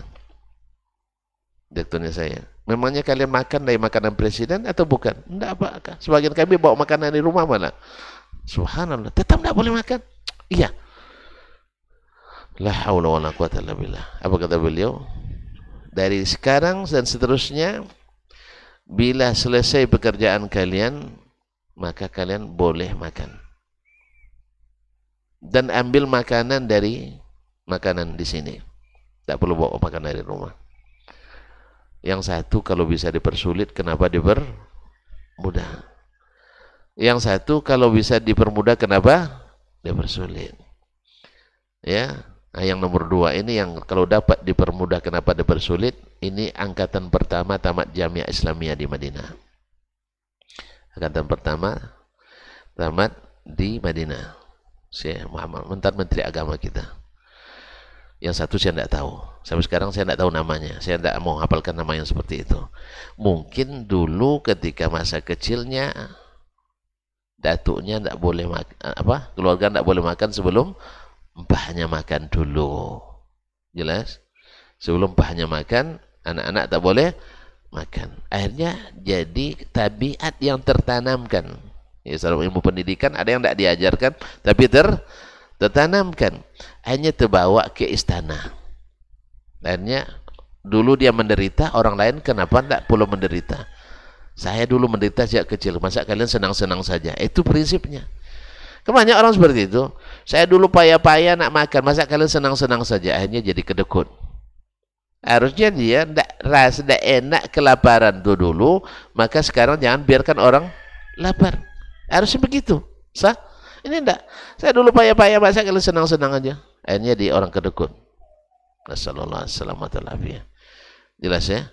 Direkturnya saya. Memangnya kalian makan dari makanan presiden atau bukan? Tidak, Pak. Sebagian kami bawa makanan di rumah malah. Subhanallah. Tetap tidak boleh makan. Iya. La haula wala quwata illa billah. Apa kata beliau? Dari sekarang dan seterusnya, bila selesai pekerjaan kalian, maka kalian boleh makan. Dan ambil makanan dari makanan di sini. Tak perlu bawa makanan dari rumah. Yang satu kalau bisa dipersulit, kenapa dipermudah? Yang satu kalau bisa dipermudah, kenapa dipersulit. Ya, nah, yang nomor 2 ini yang kalau dapat dipermudah, kenapa dipersulit? Ini angkatan pertama tamat Jamiah Islamiyah di Madinah. Angkatan pertama tamat di Madinah. Syekh Muhammad Muntar, Menteri Agama kita. Yang satu saya tidak tahu. Sampai sekarang saya tidak tahu namanya. Saya tidak mau hafalkan nama yang seperti itu. Mungkin dulu ketika masa kecilnya datuknya tidak boleh makan, keluarga tidak boleh makan sebelum empahnya makan dulu. Jelas? Sebelum empahnya makan, anak-anak tak boleh makan. Akhirnya jadi tabiat yang tertanamkan. Ya, dalam ilmu pendidikan ada yang tidak diajarkan, tapi tertanamkan. Akhirnya terbawa ke istana. Akhirnya dulu dia menderita, orang lain kenapa tidak perlu menderita? Saya dulu menderita sejak kecil, masa kalian senang-senang saja? Itu prinsipnya. Kebanyakan orang seperti itu. Saya dulu payah-payah nak makan, masa kalian senang-senang saja? Akhirnya jadi kedekut. Harusnya dia tidak enak kelaparan itu dulu, maka sekarang jangan biarkan orang lapar. Harusnya begitu. Sah? Ini enggak. Saya dulu payah-payah, masa kalian senang-senang aja? Akhirnya dia orang kedekut. Assalamualaikum. Jelas ya?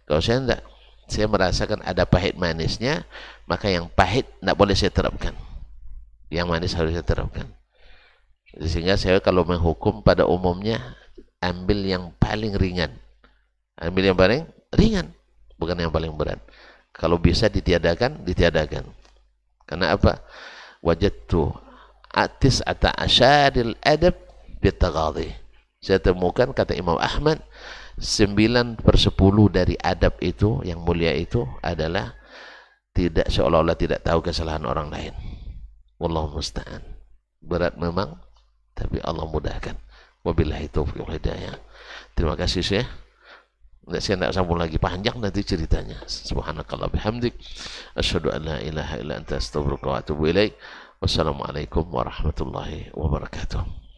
Kalau saya enggak, saya merasakan ada pahit manisnya, maka yang pahit enggak boleh saya terapkan. Yang manis harus saya terapkan. Sehingga saya kalau menghukum pada umumnya, ambil yang paling ringan. Ambil yang paling ringan, bukan yang paling berat. Kalau bisa ditiadakan, ditiadakan. Karena apa? Wajadtu atis ata asyadil adab bitaghadhi. Saya temukan, kata Imam Ahmad, 9/10 dari adab itu, yang mulia itu adalah tidak, seolah-olah tidak tahu kesalahan orang lain. Wallahu musta'an. Berat memang, tapi Allah mudahkan. Wabillahi taufiq wal hidayah. Terima kasih Syekh. Saya tidak sambung lagi, panjang nanti ceritanya. Subhanakallah bihamdik, asyhadu an la ilaha illa anta astaghfiruka wa atubu ilaik. Wassalamualaikum warahmatullahi wabarakatuh.